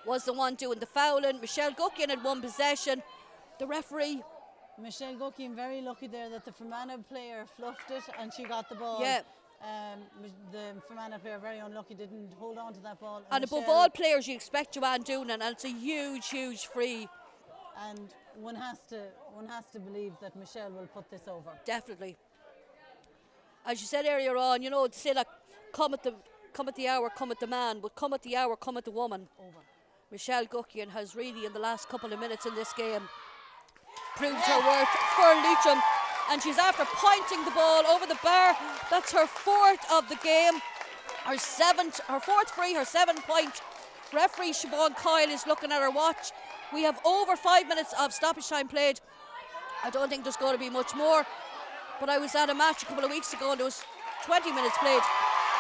was the one doing the fouling. Michelle Guckian had one possession. The referee. Michelle Guckian very lucky there that the Fermanagh player fluffed it and she got the ball. Yeah. The Fermanagh player very unlucky, didn't hold on to that ball. And above all players, you expect Joanne Doonan, and it's a huge, huge free. And one has to believe that Michelle will put this over. Definitely. As you said earlier on, you know, to say that come at the hour, come at the man, but come at the hour, come at the woman. Over. Michelle Guckian has really, in the last couple of minutes in this game, proved her worth for Leitrim, and she's after pointing the ball over the bar. That's her 4th of the game, her 4th free, her 7 point Referee Siobhan Coyle is looking at her watch. We have over 5 minutes of stoppage time played. I don't think there's going to be much more. But I was at a match a couple of weeks ago and there was 20 minutes played.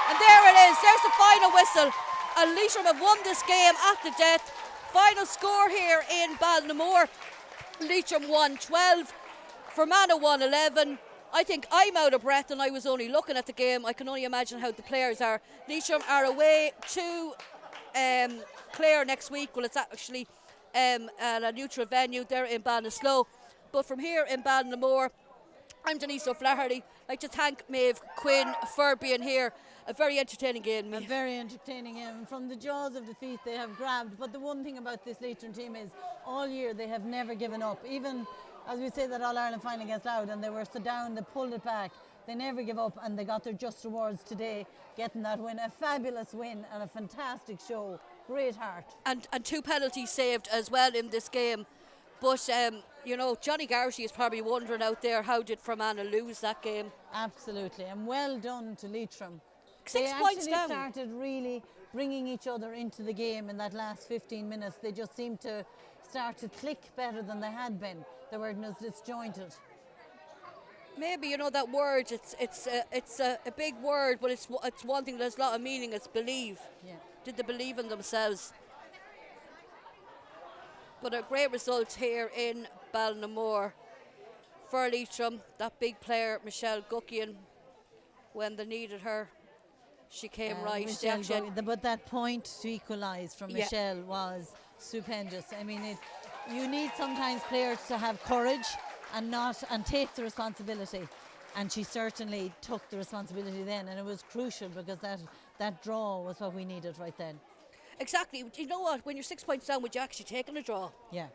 And there it is. There's the final whistle. And Leitrim have won this game at the death. Final score here in Ballinamore. Leitrim won 12. Fermanagh won 11. I think I'm out of breath and I was only looking at the game. I can only imagine how the players are. Leitrim are away to Clare next week. Well, it's actually at a neutral venue. They're in Ballinasloe. But from here in Ballinamore, I'm Denise O'Flaherty. I'd like to thank Maeve Quinn for being here. A very entertaining game. A very entertaining game. From the jaws of defeat they have grabbed. But the one thing about this Leitrim team is all year they have never given up. Even as we say that All-Ireland final against Louth and they were so down, they pulled it back. They never give up and they got their just rewards today, getting that win. A fabulous win and a fantastic show. Great heart. And 2 penalties saved as well in this game. But, you know, Johnny Garrity is probably wondering out there, how did Fermanagh lose that game? Absolutely. And well done to Leitrim. 6 points down. They actually started really bringing each other into the game in that last 15 minutes. They just seemed to start to click better than they had been. They weren't as disjointed. Maybe, you know, that word, it's a big word, but it's one thing, there's a lot of meaning. It's believe. Yeah. Did they believe in themselves? But a great result here in Ballinamore for Leitrim. That big player, Michelle Guckian, when they needed her, she came right. But that point to equalise from Michelle was stupendous. I mean, you need sometimes players to have courage and take the responsibility. And she certainly took the responsibility then, and it was crucial because that draw was what we needed right then. Exactly. You know what? When you're 6 points down, would you actually take a draw? Yeah.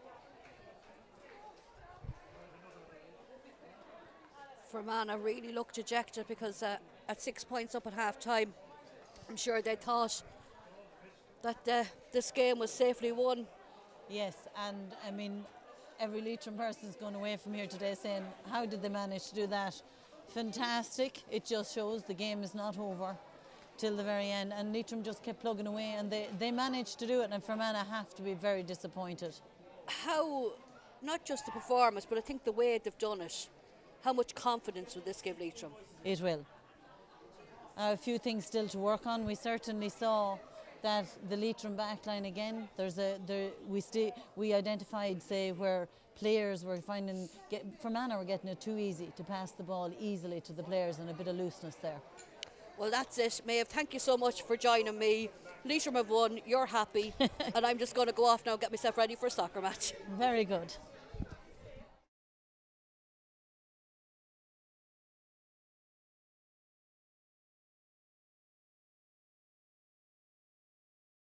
Fermanagh really looked dejected because at 6 points up at half time, I'm sure they thought that this game was safely won. Yes, and I mean, every Leitrim person is going away from here today saying, how did they manage to do that? Fantastic. It just shows the game is not over till the very end, and Leitrim just kept plugging away and they managed to do it, and Fermanagh have to be very disappointed. How, not just the performance, but I think the way they've done it, how much confidence will this give Leitrim? It will. A few things still to work on. We certainly saw that the Leitrim backline again, we identified, say, where players were Fermanagh were getting it too easy to pass the ball easily to the players, and a bit of looseness there. Well, that's it. Maeve, thank you so much for joining me. Leitrim have won, you're happy, and I'm just going to go off now and get myself ready for a soccer match. Very good.